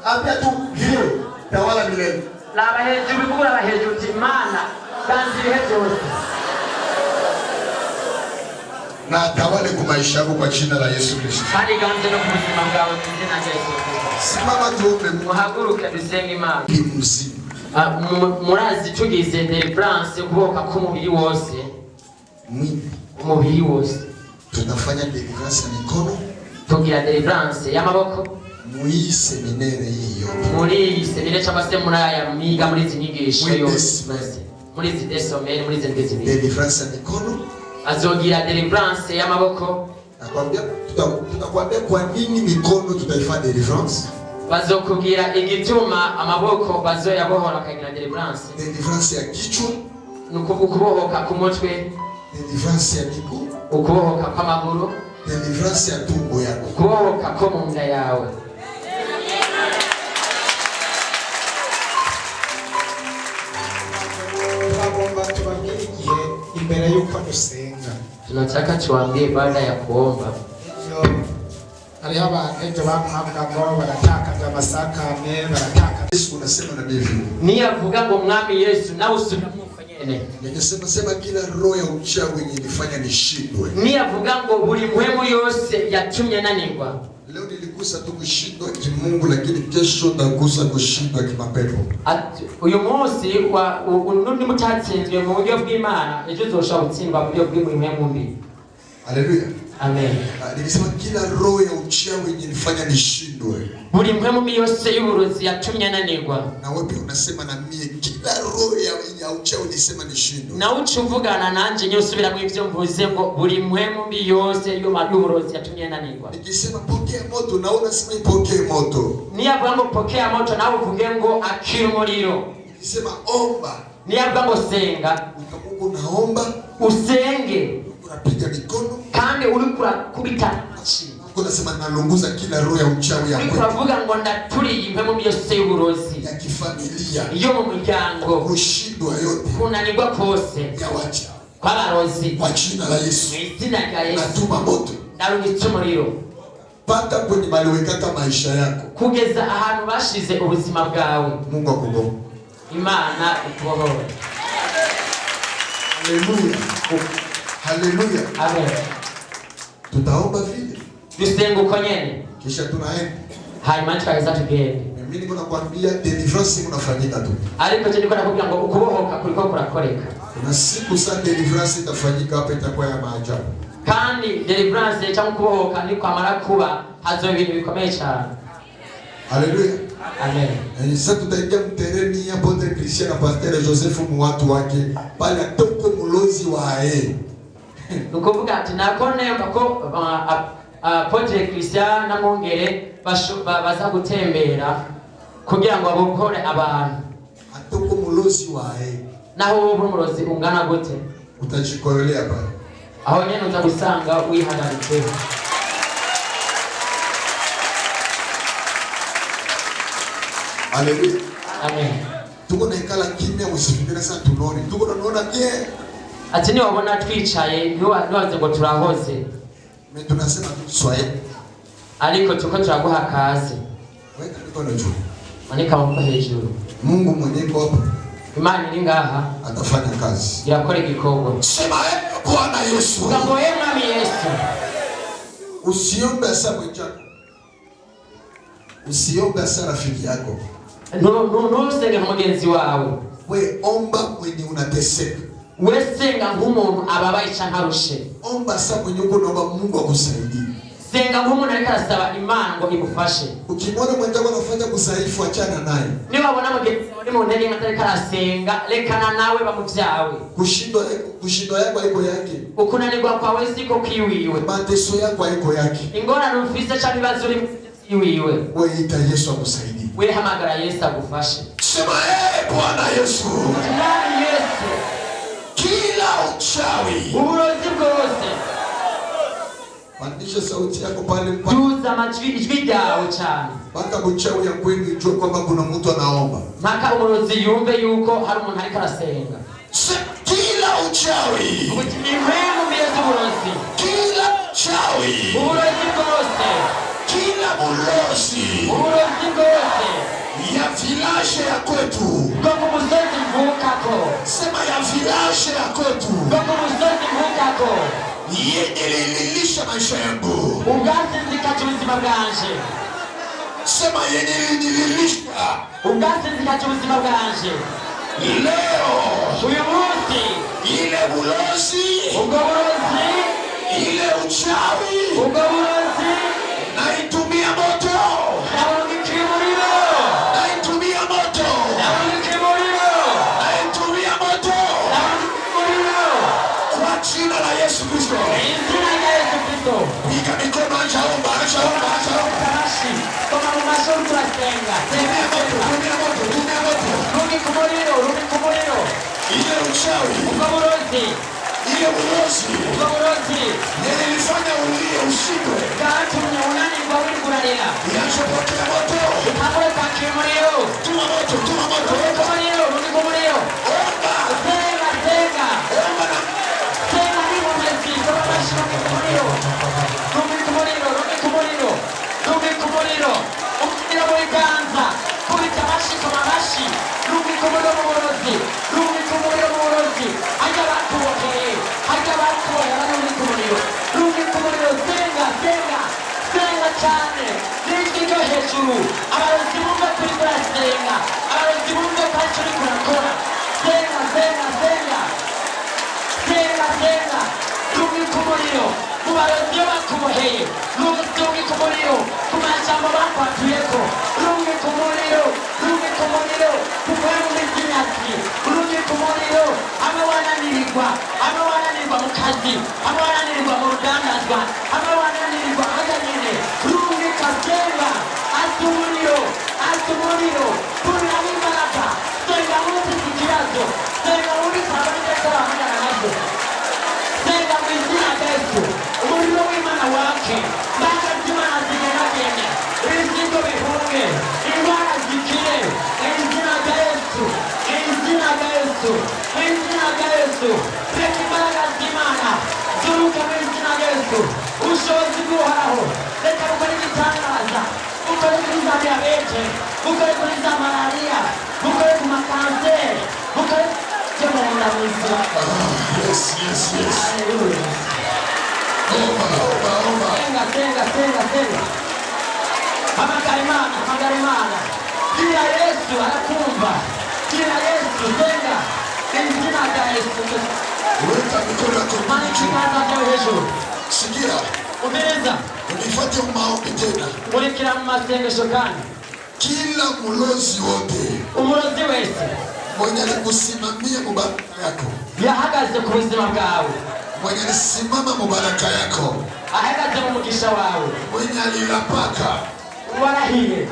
ambia tu vile tawala milele. Laba hejuru bikura hejuru ti Mana ganzi ibihe byose. Na tawale kwa maisha yako kwa jina la Yesu Kristo. Kandi ganze no kubuzima bwawe mu izina rya Yesu Kristo. Simama tuombe. Muhaguruke dusenge Imana. Kimuzima. Murazi tugize deliverance kuboka k'umubiri wose. Umubiri wose. Tunafanya deliverance ya mikono. Tugira deliverance y'amaboko. Muri seminere hiyo. Muri seminere cyangwa se muri aya miga muri zinyigisho yose. Muri zidesomere muri zindezi. Deliverance ya mikono. Azogira deliverance y'amaboko. Nakwambia tutakwambia kwa nini mikono tutaifanya deliverance. Bazokubwira igituma amaboko bazoyabohora akagira deliverance. Deliverance ya kichwa. Nukubohoka ku mutwe. Deliverance ya miguu. Ukubohoka kw'amaguru. Deliverance ya tumbo yako. Ukubohoka ko mu nda yawe. Bagomba tubabwire igihe imbere yuko dusenga. Tunataka tuambie baada ya kuomba. Hariho abantu ejo bamuhabwa ngo baratakaza amasakame baratakaza. Yesu unasema na Biblia. Ni avuga ngo mwami Yesu na usubiramu kwenyene. Nikisema kila roho ya uchawi ilifanya nishindwe. Ni avuga ngo buri mpwemu yose yatumye nanirwa. Leo nilikusa tu kushindwa kimungu lakini kesho ndagusa kushindwa kimapepo. Uyu munsi wa unundi mutatsinzwe mu buryo bw'Imana ejo uzosha gutsindwa mu buryo bw'imwemu mbi. Haleluya. Amen. Nilisema kila roho ya uchawi ilifanya nishindwe. Buri mpwemu yose y'uburozi yatumye nanirwa. Na wewe unasema na mie kila roho ya uchawi ilisema nishindwe. Na ucuvugana nanje nyo subira mu ivyo mvuze ngo buri mpwemu yose y'uburozi yatumye nanirwa. Nikisema pokea moto naona sema ipokee moto. Ni avuga ngo pokea moto nawe uvuge ngo akira umuriro. Nikisema omba. Ni avuga ngo senga. Mungu naomba usenge. Unapiga mikono kandi urikura kubita chini. Unasema nalunguza kila roho ya uchawi ya kwetu. Uravuga ngo ndaturi impemu yose y'uburozi ya kifamilia iyo mu muryango kushindwa yote kunanirwa kose ya wacha kw'abarozi kwa jina la Yesu. Izina rya Yesu natuma moto narungitse umuriro pata kwenye maliwekata maisha yako kugeza ahantu bashize ubuzima bwawe. Mungu akubohore. Imana ikubohore. Haleluya. Haleluya. Amen. Tutaomba vile. Dusenga uko nyene. Kisha tunaenda. Hanyuma tukageza tugende. Mimi niko nakwambia deliverance inafanyika tu. Ariko je niko nakubwira ngo ukubohoka kuliko kurakoreka. Kuna siku sana deliverance itafanyika hapa itakuwa ya maajabu. Kandi deliverance cyangwa kubohoka ni kwamara kuba hazo ibintu bikomeye cyane. Haleluya. Amen. Sasa tutaingia mtereni ya Padre Christian na Pastor Joseph mu watu wake pale atoko mulozi wa ae. Nukuvuga ati nakone bako Padre Christian na Mongere baza gutembera kugira ngo abokore abantu. Atoko mulozi wa ae. Naho ubu mulozi ungana gute? Utajikolelea pale. Aho nyene uzagusanga wihagaritse. Haleluya. Amen. Tuko na ikala kimya usifikire sana tunone. Tuko tunaona je? Ati ni wabona twicaye niwaze ngo turahoze. Mimi tunasema tu Swahili. Ariko tuko turaguha kazi. Weka mikono juu. Manika mko hejuru. Mungu mwenyewe hapa. Imani iri ngaha atafanya kazi. Irakora igikorwa. Sema Bwana Yesu. Ngo Mwami Yesu. Usiombe sana mwenzako. Usiombe sana rafiki yako. Ntusenge mugenzi wawe. We omba mwenye unateseka. Wesenga nk'umuntu ababaye canke arushe. Omba sasa mwenye uko naomba Mungu akusaidie. Senga nk'umuntu ariko arasaba Imana ngo imufashe. Ukimwona mwenzako anafanya kusaifu achana naye. Niba wabona mugenzi wawe mu ndege atariko arasenga lekana nawe bamuvyawe. Kushindwa yako haiko yake. Ukunanirwa kwawe siko kwiwiwe. Mateso yako haiko yake. Ingorane ufise cyangwa ibibazo uri iwiwe. Wewe ita Yesu akusaidie. Wewe hamagara Yesu agufashe. Sema Bwana Yesu. Nani Yesu? Kila uchawi. Uburozi bwose. Pandisha sauti yako pale mpaka. Tuza ijwi ryawe cyane. Mpaka uchawi ya kweli ujue kwamba kuna mtu anaomba. Mpaka umurozi yumve yuko hari umuntu ariko arasenga. Kila uchawi. Ubutimwemu mbese uburozi. Kila uchawi. Uburozi bwose. Kila bulozi. Uburozi bwose. Ya vilashe ya kwetu. Kwa kumusozi mvukako. Sema ya vilashe ya kwetu. Kwa kumusozi mvukako. Yenye maisha yangu. Ugazi zikaca ubuzima bwanje. Sema yenye nililisha. Ugazi zikaca ubuzima bwanje. Leo. Uyu munsi. Ile bulozi. Ubwo burozi. Ile uchawi. Ubwo burozi. Naitumia moto. Naurungikira umuriro. Naitumia moto. Naurungikira umuriro. Naitumia moto. Naurungikira umuriro. Kwa jina la Yesu Kristo. Izina rya Yesu Kristo. Pika mikono achaomba. Karashi. Koma mu mashuri turasenga. Tumia moto. Rumi ku muriro. Ile uchawi. Ubwo burozi. Ile bulozi. Ubwo burozi. Yenye nilifanya ulie ushindwe. Bwatumye unanirwa wigurarira. Inachopokea moto. Ukabure kwakira umuriro. Tuma moto. Rumi ku muriro. Omba. Senga. Omba na Senga n'inkomezi. Koma amashyi rumi ku muriro. Rumi ku muriro. Umuriro mu biganza. Kubita amashyi, koma amashyi. Rumi ku muriro mu burozi. Hajya batuboheye. Rumi ku muriro. Senga cyane. N'ijwi ryo hejuru. Abarozi bumve turi turasenga. Abarozi bumve ko ari turi kurakora. Senga. Rumi ku muriro. Mu barozi iyo bakuboheye. Rumi ku muriro. Ku majambo bakwatuyeko. Rumi ku muriro. Kuvuye mu mizinyati. Rumi ku muriro. Hamwe wananirirwa mu kazi. Hamwe wananirirwa mu rudandazwa. Hamwe wananirirwa hajya nyine. Rumi kasenga. Ati umuriro. Kurira n'imbaraga. Senga muri iki kibazo. Senga muri sabanje k'abahangana nabyo. Senga mu izina rya Yesu. Umuriro w'Imana wake. Mbaraga z'Imana zigendagende. Ibizingo bihunge. Indwara zikire. Izina rya Yesu. Reka imbaraga z'Imana zuruke mu izina rya Yesu. Ubushobozi bw'Uhoraho. Reka bukore igitangaza. Bukore kuri za diyabete. Bukore kuri za malariya. Bukore ku makanseri. Bukore cyo murenda mu izina. Yes. Hallelujah. Omba. Senga. Hamagara Imana. Gira Yesu arakumva. Senga. Izina rya Yesu. Weka mikono yako Mani kiganza cyo hejuru. Sikia. Umiriza. Unifuate maombi tena. Urikira mu masengesho kandi. Kila mulozi wote. Umurozi wese. Mwenye alikusimamia mubaraka yako. Yahagaze ku buzima bwawe. Mwenye alisimama mubaraka yako. Ahagaze mu mugisha wawe. Mwenye alilapaka. Warahiye.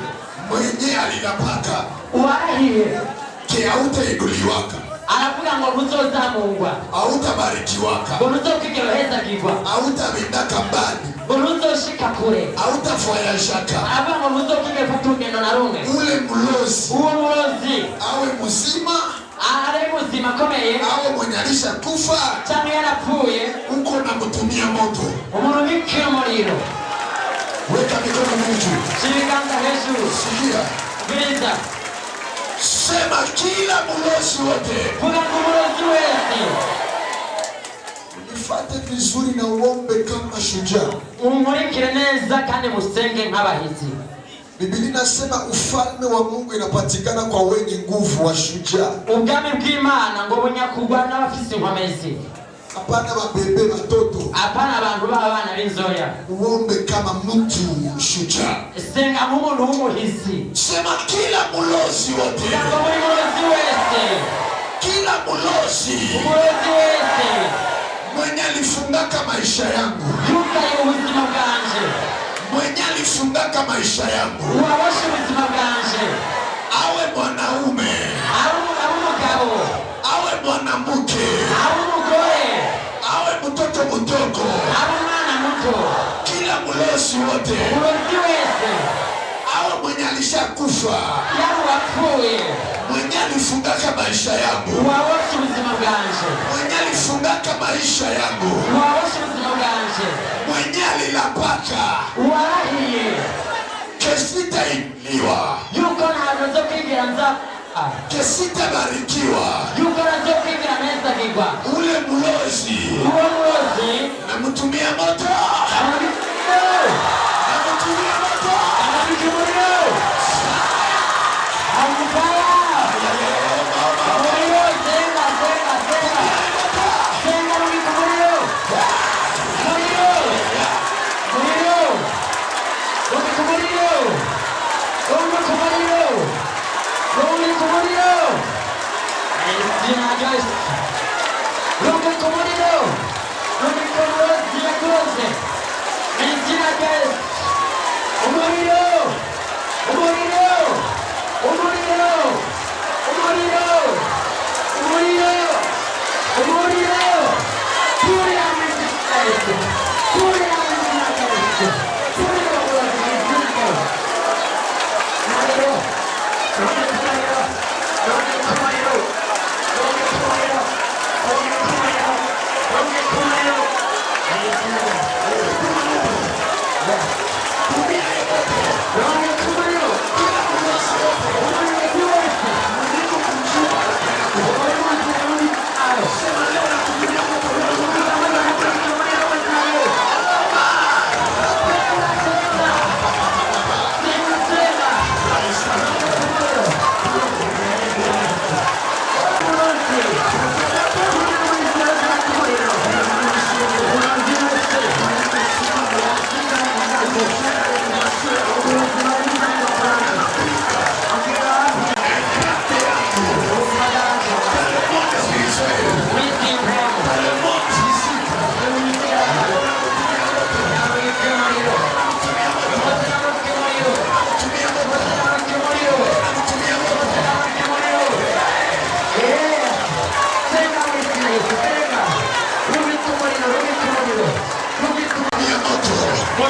Ke hautainuliwaka. Aravuga ngo ntuzozamurwa. Hautabarikiwaka. Ngo ntuzokwigerohezagirwa. Hautabindaka mbali. Ngo ntuzoshika kure. Hautavoyajaka. Aravuga ngo ntuzokigefata urugendo na rumwe. Ule mulozi. Uwo murozi. Awe muzima. Ari muzima akomeye. Awe mwenye alishakufa. Cyangwa yarapfuye. Uko namutumia moto. Umurumikira umuriro. Weka mikono juu. Shibiganza hejuru. Sikia. Biriza. Sema kila mulozi wote. Vuga ngo umurozi wese. Nifuate vizuri na uombe kama shujaa. Umurikire neza kandi musenge nk'abahizi. Biblia inasema ufalme wa Mungu inapatikana kwa wenye nguvu, washujaa. Ubwami bw'Imana ngo bunyakugwa n'abafise inkomezi. Hapana mabebe watoto. Hapana abantu b'abana b'inzoya. Uombe kama mtu shujaa. Senga nk'umuntu w'umuhizi. Sema kila mulozi wote. Kila mulozi. Mwenye alifungaka maisha yangu. Yukaye ubuzima bwanje. Mwenye alifungaka maisha yangu. Uwabashe ubuzima bwanje. Awe mwanaume. Awe umugabo. Awe mwanamke. Awe umugore. Awe mtoto mdogo. Awe mwana muto. Kila mulozi wote. Mulozi wese. Awe mwenye alishakufa. Yaba wapfuye. Mwenye alifungaka maisha yangu. Uwabashe ubuzima bwanje. Mwenye alifungaka maisha yangu. Uwabashe ubuzima bwanje. Mwenye alilapaka. Uwarahiye. Kesitainuliwa. Yuko ntabwo zo kwigira nza. Kesitabarikiwa. Yuko nazo kwigira neza kigwa. Ule mulozi. Uwo mulozi. Namutumia moto. Namutumia moto. Anabikimuriro. Amufaya. Muriro, senga. Senga rubikimuriro. Muriro. Rubikimuriro. Izina rya Yesu. Rubikimuriro. Zirakoze. Izina rya Yesu. Umuriro.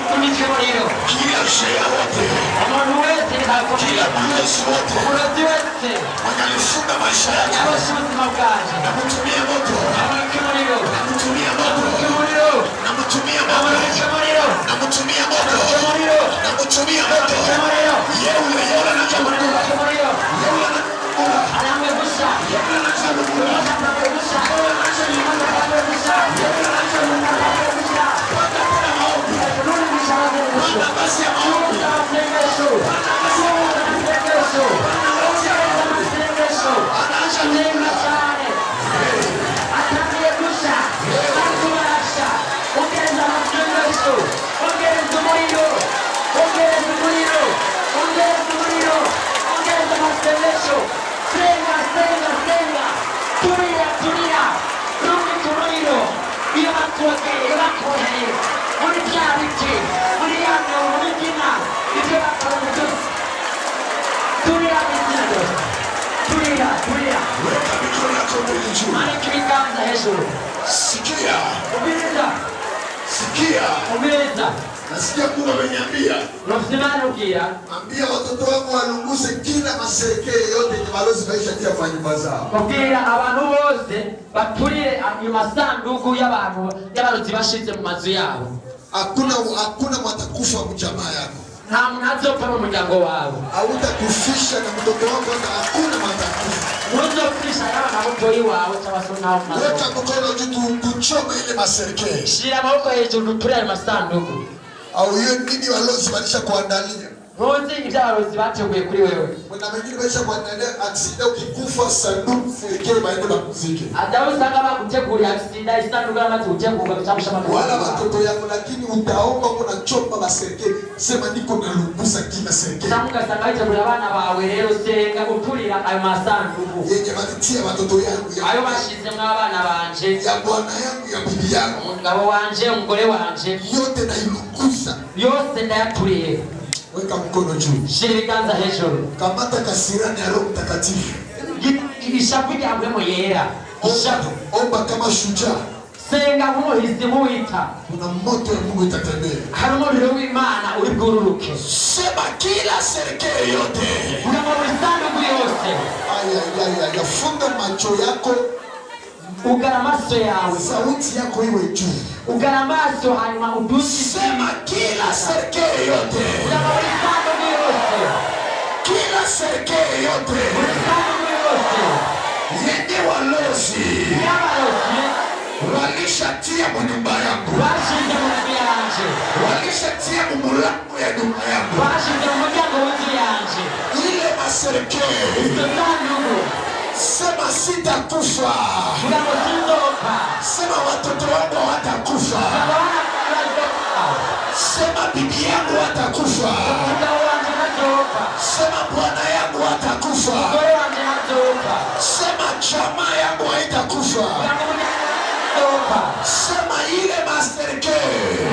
Kila shea wote. Kila mulozi wote. Mwenye alifunga maisha yake. Namutumia moto. Namutumia moto. Namutumia moto. Namutumia moto. Namutumia moto. Yeule anachambulia. Yeule Nasikia Mungu ameniambia. Ambia watoto wangu walunguse kila masereke yote yenye balozi maisha tia kwa nyumba zao. Kugira abantu bose baturire nyuma sanduku y'abarozi bashize mu mazu yabo. Hakuna mwatakufa mjamaa yako. Nta mnazopfa mu muryango wabo. Hautakufisha na mtoto wako, hakuna mwatakufa. Muzopfisha y'abana b'utoyi wawe cyabasona mu mazu. Weka mkono juu kuchoma ile masereke. Shira amaboko hejuru turire masanduku. Au hiyo nini walozi walisha kuandalia? Ntuzi ibyabarozi bateguye kuri wewe. Kuna wengine waisha kuandalia aksida ukikufa sanduku serikali baende bakuzike. Adabu sanga bakutegurira aksida isanduku y'amazi utegurwa kutamsha mama. Wala watoto yako lakini utaomba kuna chomba ba serikali sema niko nalungusa kila serikali. Samuka sanga itegurira abana bawe rero senga uturira ayo masanduku. Yenye batitia watoto yangu ya. Ayo bashize mw'abana banje. Ya bwana yangu ya bibi yangu. Umugabo wanje umugore wanje. Yote nailungusa. Yose ndayaturiye. Weka mkono juu. Shira ibiganza hejuru. Kamata kasirani ya Roho Mtakatifu. Ishavu ryavuyemo yera. Ishavu. Omba kama shujaa. Senga nk'umuhizi muwita. Kuna moto ya Mungu itatembea. Hari umuriro w'Imana uri bwururuke. Sema kila serikali yote. Kuna mawisanduku yose. Aya, funga macho yako. Ugara amaso yawe. Sauti yako iwe juu. Ugara amaso hanyuma udusi. Sema kila serikali yote. Kuna mawisanduku yose. Kila serikali yote. Mawisanduku yose. Yenye walozi. Y'abarozi. Walishatia mu nyumba yangu. Bashize mu nzu yanje. Walishatia mu mulango ya nyumba yangu. Bashize mu muryango w'inzu yanje. Ile maserikali. Izo sanduku. Sema sitakufa. Kuna musindoka. Sema watoto wangu hawatakufa. Sema bibi yangu hatakufa. Sema bwana yangu hatakufa. Sema chama yangu haitakufa. Sema ile mastercare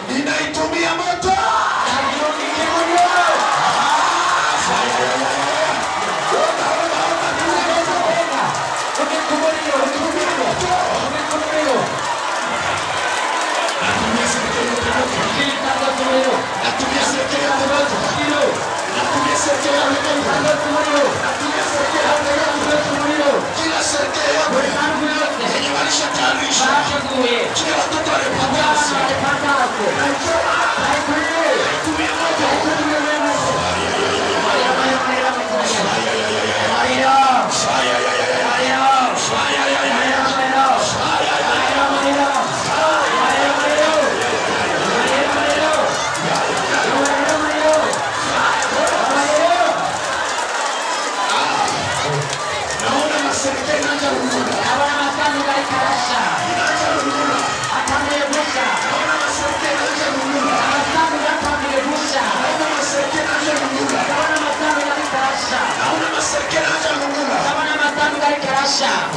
ninaitumia moto. Kila serikali yenye walishatayarisha kila watoto walipatasi naitumia moto.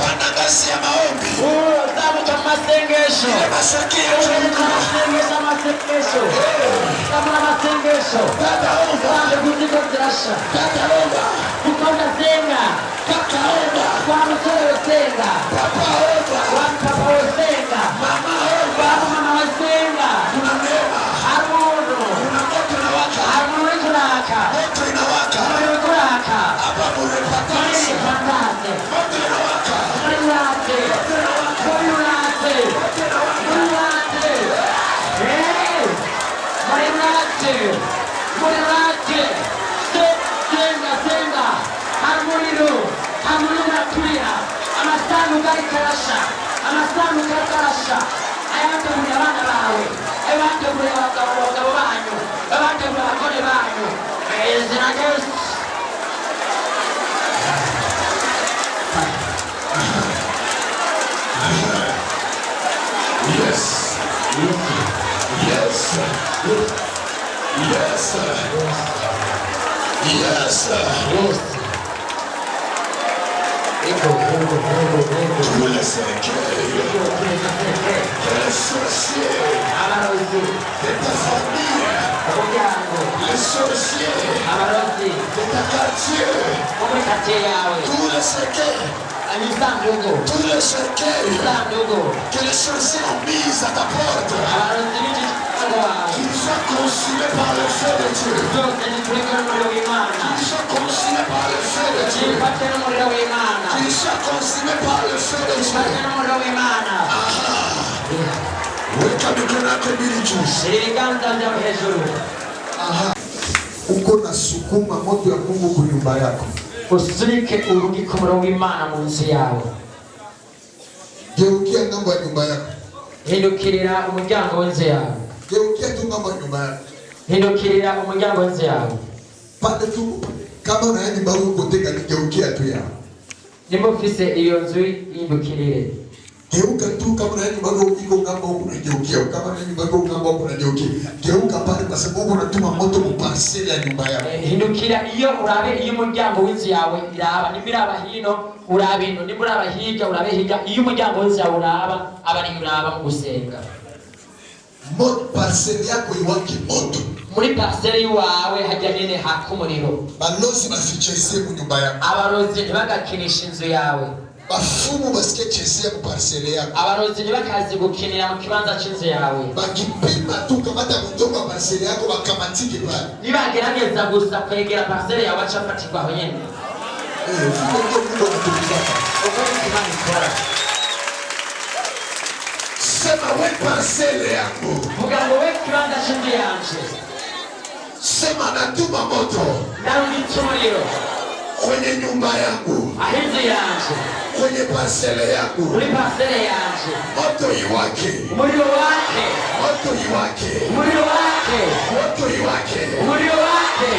Wanangazia maombi. Que les sorciers ont mis à ta porte. Qu'ils soient consumés par le feu de Dieu. Qu'ils soient consumés par le feu de Dieu. Qu'ils soient consumés par le feu de Dieu. Weka mikono yako mbili juu. Uko na sukuma moto ya Mungu kwa nyumba yako. Usurike urungiko w'Imana mu nzu yawe. Geukia ngambo ya nyumba yako. Hindukirira umuryango w'inzu yawe. Geukia tu ngambo ya nyumba yako. hindukirira umuryango w'inzu yawe. Pale tu kama unaenda baru kuteka nigeukia tu ya. Nimba ufise iyo nzu hindukirire. Geuka tu kama unaenda baru iko ngamba unageukia. Kama unaenda baru ngamba unageukia. Geuka pale kwa sababu unatuma moto kupasili ya nyumba yako. Hindukira iyo urabe iyo umuryango w'inzu yawe iraba. Nimbiraba hino urabe hino. Nimbiraba hirya urabe hirya. Iyo umuryango w'inzu yawe uraba abari uraba mu gusenga. Moto parcelle yako iwake moto. Muri parcelle yawe hajya nyene haka umuriro. Balozi basicheze mu nyumba yako. Abarozi ntibagakinisha inzu yawe. Bafumu basikecheze mu parcelle yako. Abarozi ntibakazi gukinira mu kibanza cy'inzu yawe. Bakipima tu kamata kutoka parcelle yako bakamatike pale. Nibagerageza gusa kwegera parcelle yawe acafatirwa aho nyene. Sema we parcelle yako. Vuga ngo we kibanza cy'inzu yanje. Sema natuma moto. Narungitse umuriro. Kwenye nyumba yangu. Ahinzu yanje. Kwenye parcelle yangu. Muri parcelle yanje. Moto iwake. Umuriro wake. Moto iwake. Umuriro wake. Moto iwake. Umuriro wake.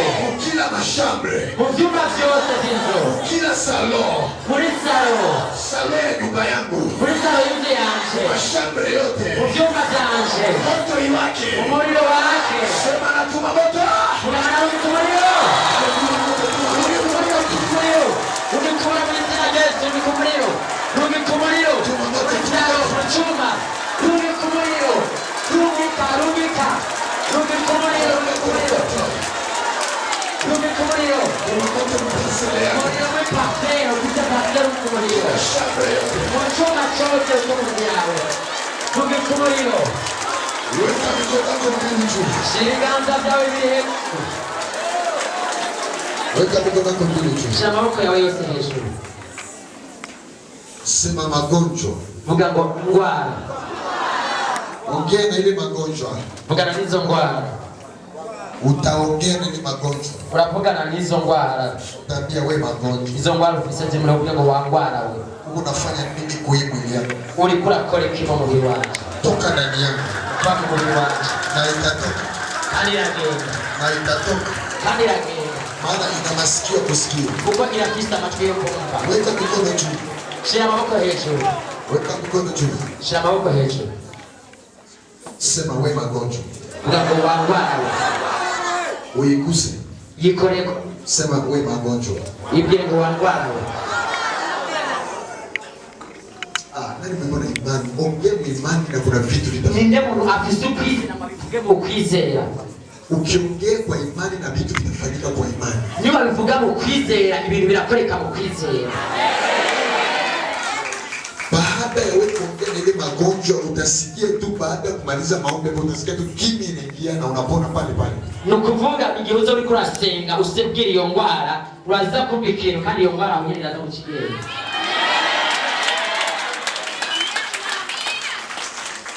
Kila mashambre. Mu vyumba vyose vy'inzu. Kila salon. Muri salo. Salon ya nyumba yangu. Muri salo y'inzu yanje. Mashambre yote. Mu vyumba vyanje. Moto iwake. Umuriro wake. Sema natuma moto. Narungitse umuriro. Umikura mw'izina Yesu, umikumuriro. Rumikumuriro. Rumitaro, rucuma. Rumikumuriro. Rumika. Rumikumuriro, rumikumuriro. Rumikumuriro. Umuriro w'ipasero, kuja pasero rumikumuriro. Mucuma cyose cy'umuntu yawe. Rumikumuriro. Shira ibiganza byawe biri hejuru. Weka mikono yako mbele juu. Shira amaboko yawe yose hejuru. Sema magonjwa. Vuga ngo ndwara. Ongea na ile magonjwa. Vugana n'izo ndwara. Utaongea na ile magonjwa. Uravugana n'izo ndwara. Tabia we magonjwa. Izo ndwara ufise zimura kugira ngo wangwara we. Unafanya nini kwa hii mwili yako? Uriko urakora iki mu mubiri wanje? Toka ndani yako. Va mu mubiri wanje. Na itatoka. Kandi iragenda. Na itatoka. Kandi iragenda. Maana ina masikio kusikia. Kuko irafise amatwi yo kumva. Weka mikono juu. Shira amaboko hejuru. Weka mikono juu. Shira amaboko hejuru. Sema we magonjwa. Vuga ngo wangwara we. Uiguse. Yikoreko. Sema we magonjwa. Ibwire ngo wangwara we. Nani mbona imani? Ongea imani na kuna vitu vitafanyika. Ninde muntu afise ukwize na mabivuge mu kwizera. Ukiongea kwa imani na vitu vitafanyika kwa imani. Niba bivuga mu kwizera ibintu birakoreka mu kwizera. Baada ya wewe kuongea ile magonjwa utasikia tu baada ya kumaliza maombi utasikia tu kimya inaingia na unapona pale pale. Nukuvuga igihe uzo uriko urasenga usebwira iyo ngwara uraza kumva ikintu kandi iyo ngwara nyine iraza gukigenda.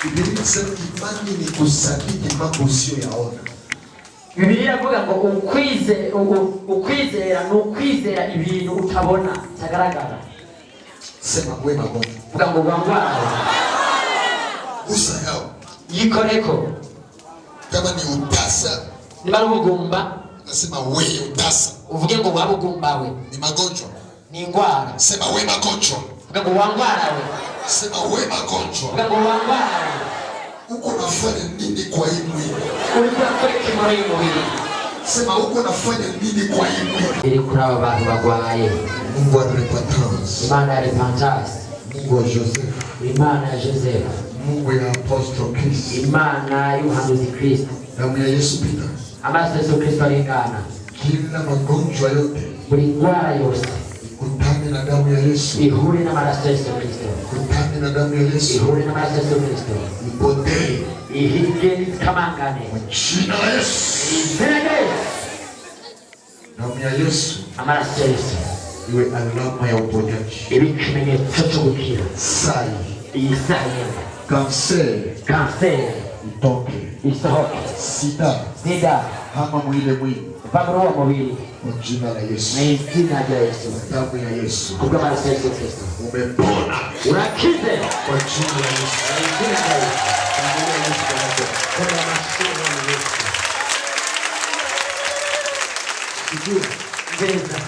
Biblia inasema imani ni kusadiki mambo usiyoyaona. Biblia iravuga ngo ukwizera ni ukwizera ibintu utabona tagaragara. Sema we magonjwa. Vuga ngo wangwara. Gusa yao. Yikoreko. Kama ni utasa. Niba ubugumba. Nasema we utasa. Uvuge ngo wabugumba we. Ni magonjwa. Ni ngwara. Sema we magonjwa. Vuga ngo wangwara we. Sema we magonjwa. Vuga ngo wangwara we. Uko nafanya nini kwa hii mwili? Ulikuwa kweki muri uyu mubiri. Sema uko nafanya nini kwa hii mwili? Ili kuri aba bantu bagwaye. Mungu wa repentance. Imana ya repentance. Mungu wa Joseph. Imana ya Joseph. Mungu ya Apostle Kristo. Imana y'umuhanuzi Kristo. Damu ya Yesu pita. Amaraso Yesu Kristo arengana. Kila magonjwa yote. Buri ndwara yose. Kutane na damu ya Yesu. Ihure n'amaraso Yesu Kristo. Kutane na damu ya Yesu. Ihure n'amaraso Yesu Kristo. Ipotee. Ihige n'ikamangane. Jina la Yesu. Izina rya Yesu. Damu ya Yesu. Amaraso ya Yesu. Iwe alama ya uponyaji. Ibe ikimenyetso cyo gukira. Sai. Iyi saa yenda. Kanseri. Itoke. Isohoke. Sida. Hama mwile mwili. Va muri uwo mubiri. Kwa jina la Yesu. Mu izina rya Yesu. Damu ya Yesu. Kubw'amaraso ya Yesu Kristo. Umepona. Urakize. Kwa jina la Yesu. Mu izina rya Yesu. Damu ya Yesu. Kwa mashini ya Yesu. nziza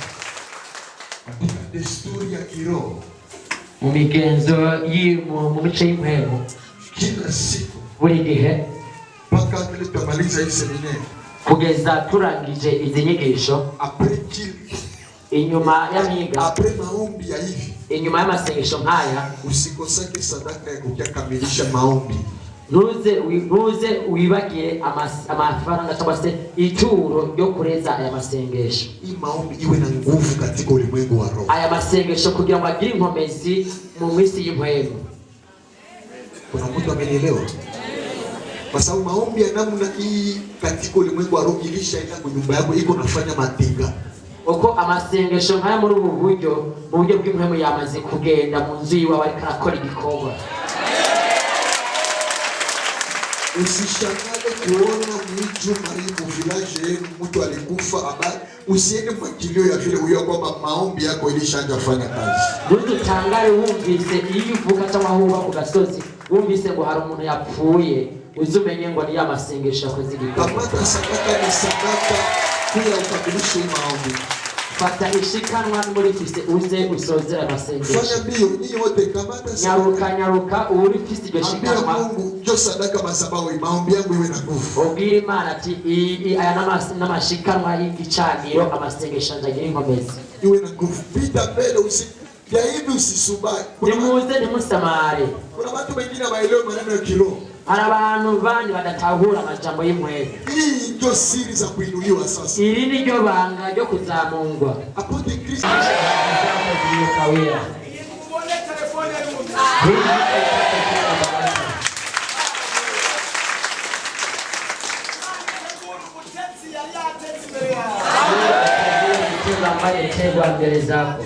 katika desturi ya kiroho, mu migenzo mu mico y'impwemu, kila siku buri gihe mpaka tutamaliza hii seminari, kugeza turangije izi nyigisho, inyuma y'amiga, maombi ya hivi, inyuma y'amasengesho nkaya, usikosake sadaka ya kukamilisha maombi. Ntuze wibagire amafaranga cyangwa se ituro ryo kureza aya masengesho. Hii maombi iwe na nguvu katika ulimwengu wa roho. Aya masengesho kugira ngo agire inkomezi mu minsi y'impwemu. Kuna mtu amenielewa? Kwa sababu maombi ya namna hii katika ulimwengu wa roho ilishaenda kwa nyumba yako, iko nafanya mateka. Uko amasengesho nkaya muri ubu buryo, mu buryo bw'impwemu yamaze kugenda mu nzu yiwe ariko arakora igikorwa. Usishangale kuona mtu marimu village mtu alikufa habari, usiende makilio ya vile huyo kwamba maombi yako ilishanja fanya kazi. Ntutangare wumvise iyo uvuka cyangwa huba ku gasozi wumvise ngo hari umuntu yapfuye, uzumenye ngo ni ya masengesho yakoze igikorwa. Kamata sadaka ni sadaka kuya ukamilishe maombi. Fata ishikanwa muri Kristo uze usozera amasengesho. Fanya mbio ni yote, kamata sadaka. Nyaruka uri Kristo iryo shikanwa. Mungu jo sadaka masababu maombi yangu iwe na nguvu. Ubwira Imana ati aya n'amashikanwa y'igicaniro amasengesho nzagira inkomezi. Iwe na nguvu. Pita mbele ya hivi usisubai. Nimuze nimusamare. Kuna watu wengine waelewe maneno ya kiroho. Hari abantu bandi badatahura amajambo y'imwezi. Hii ndio siri za kuinuliwa sasa. Iri ni ryo banga ryo kuzamungwa. Apote Kristo kawira. Ambaye tegwa mbele zako.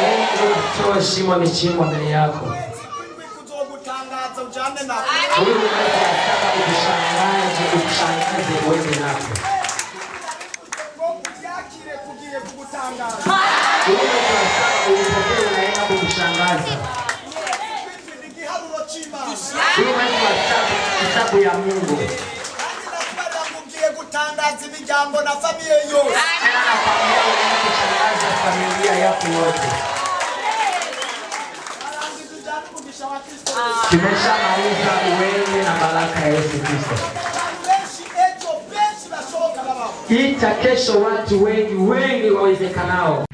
Mungu toshimo michimo mbele yako. Wewe unataka kushangaze wewe nako. Wewe unataka unaenda kushangaza. Wewe unataka kitabu ya Mungu. Kutangaza vijambo na familia yote. Kushangaza familia yako yote. Tumeshamaliza wewe na baraka ya Yesu Kristo. Ita kesho watu wengi wawezekanao.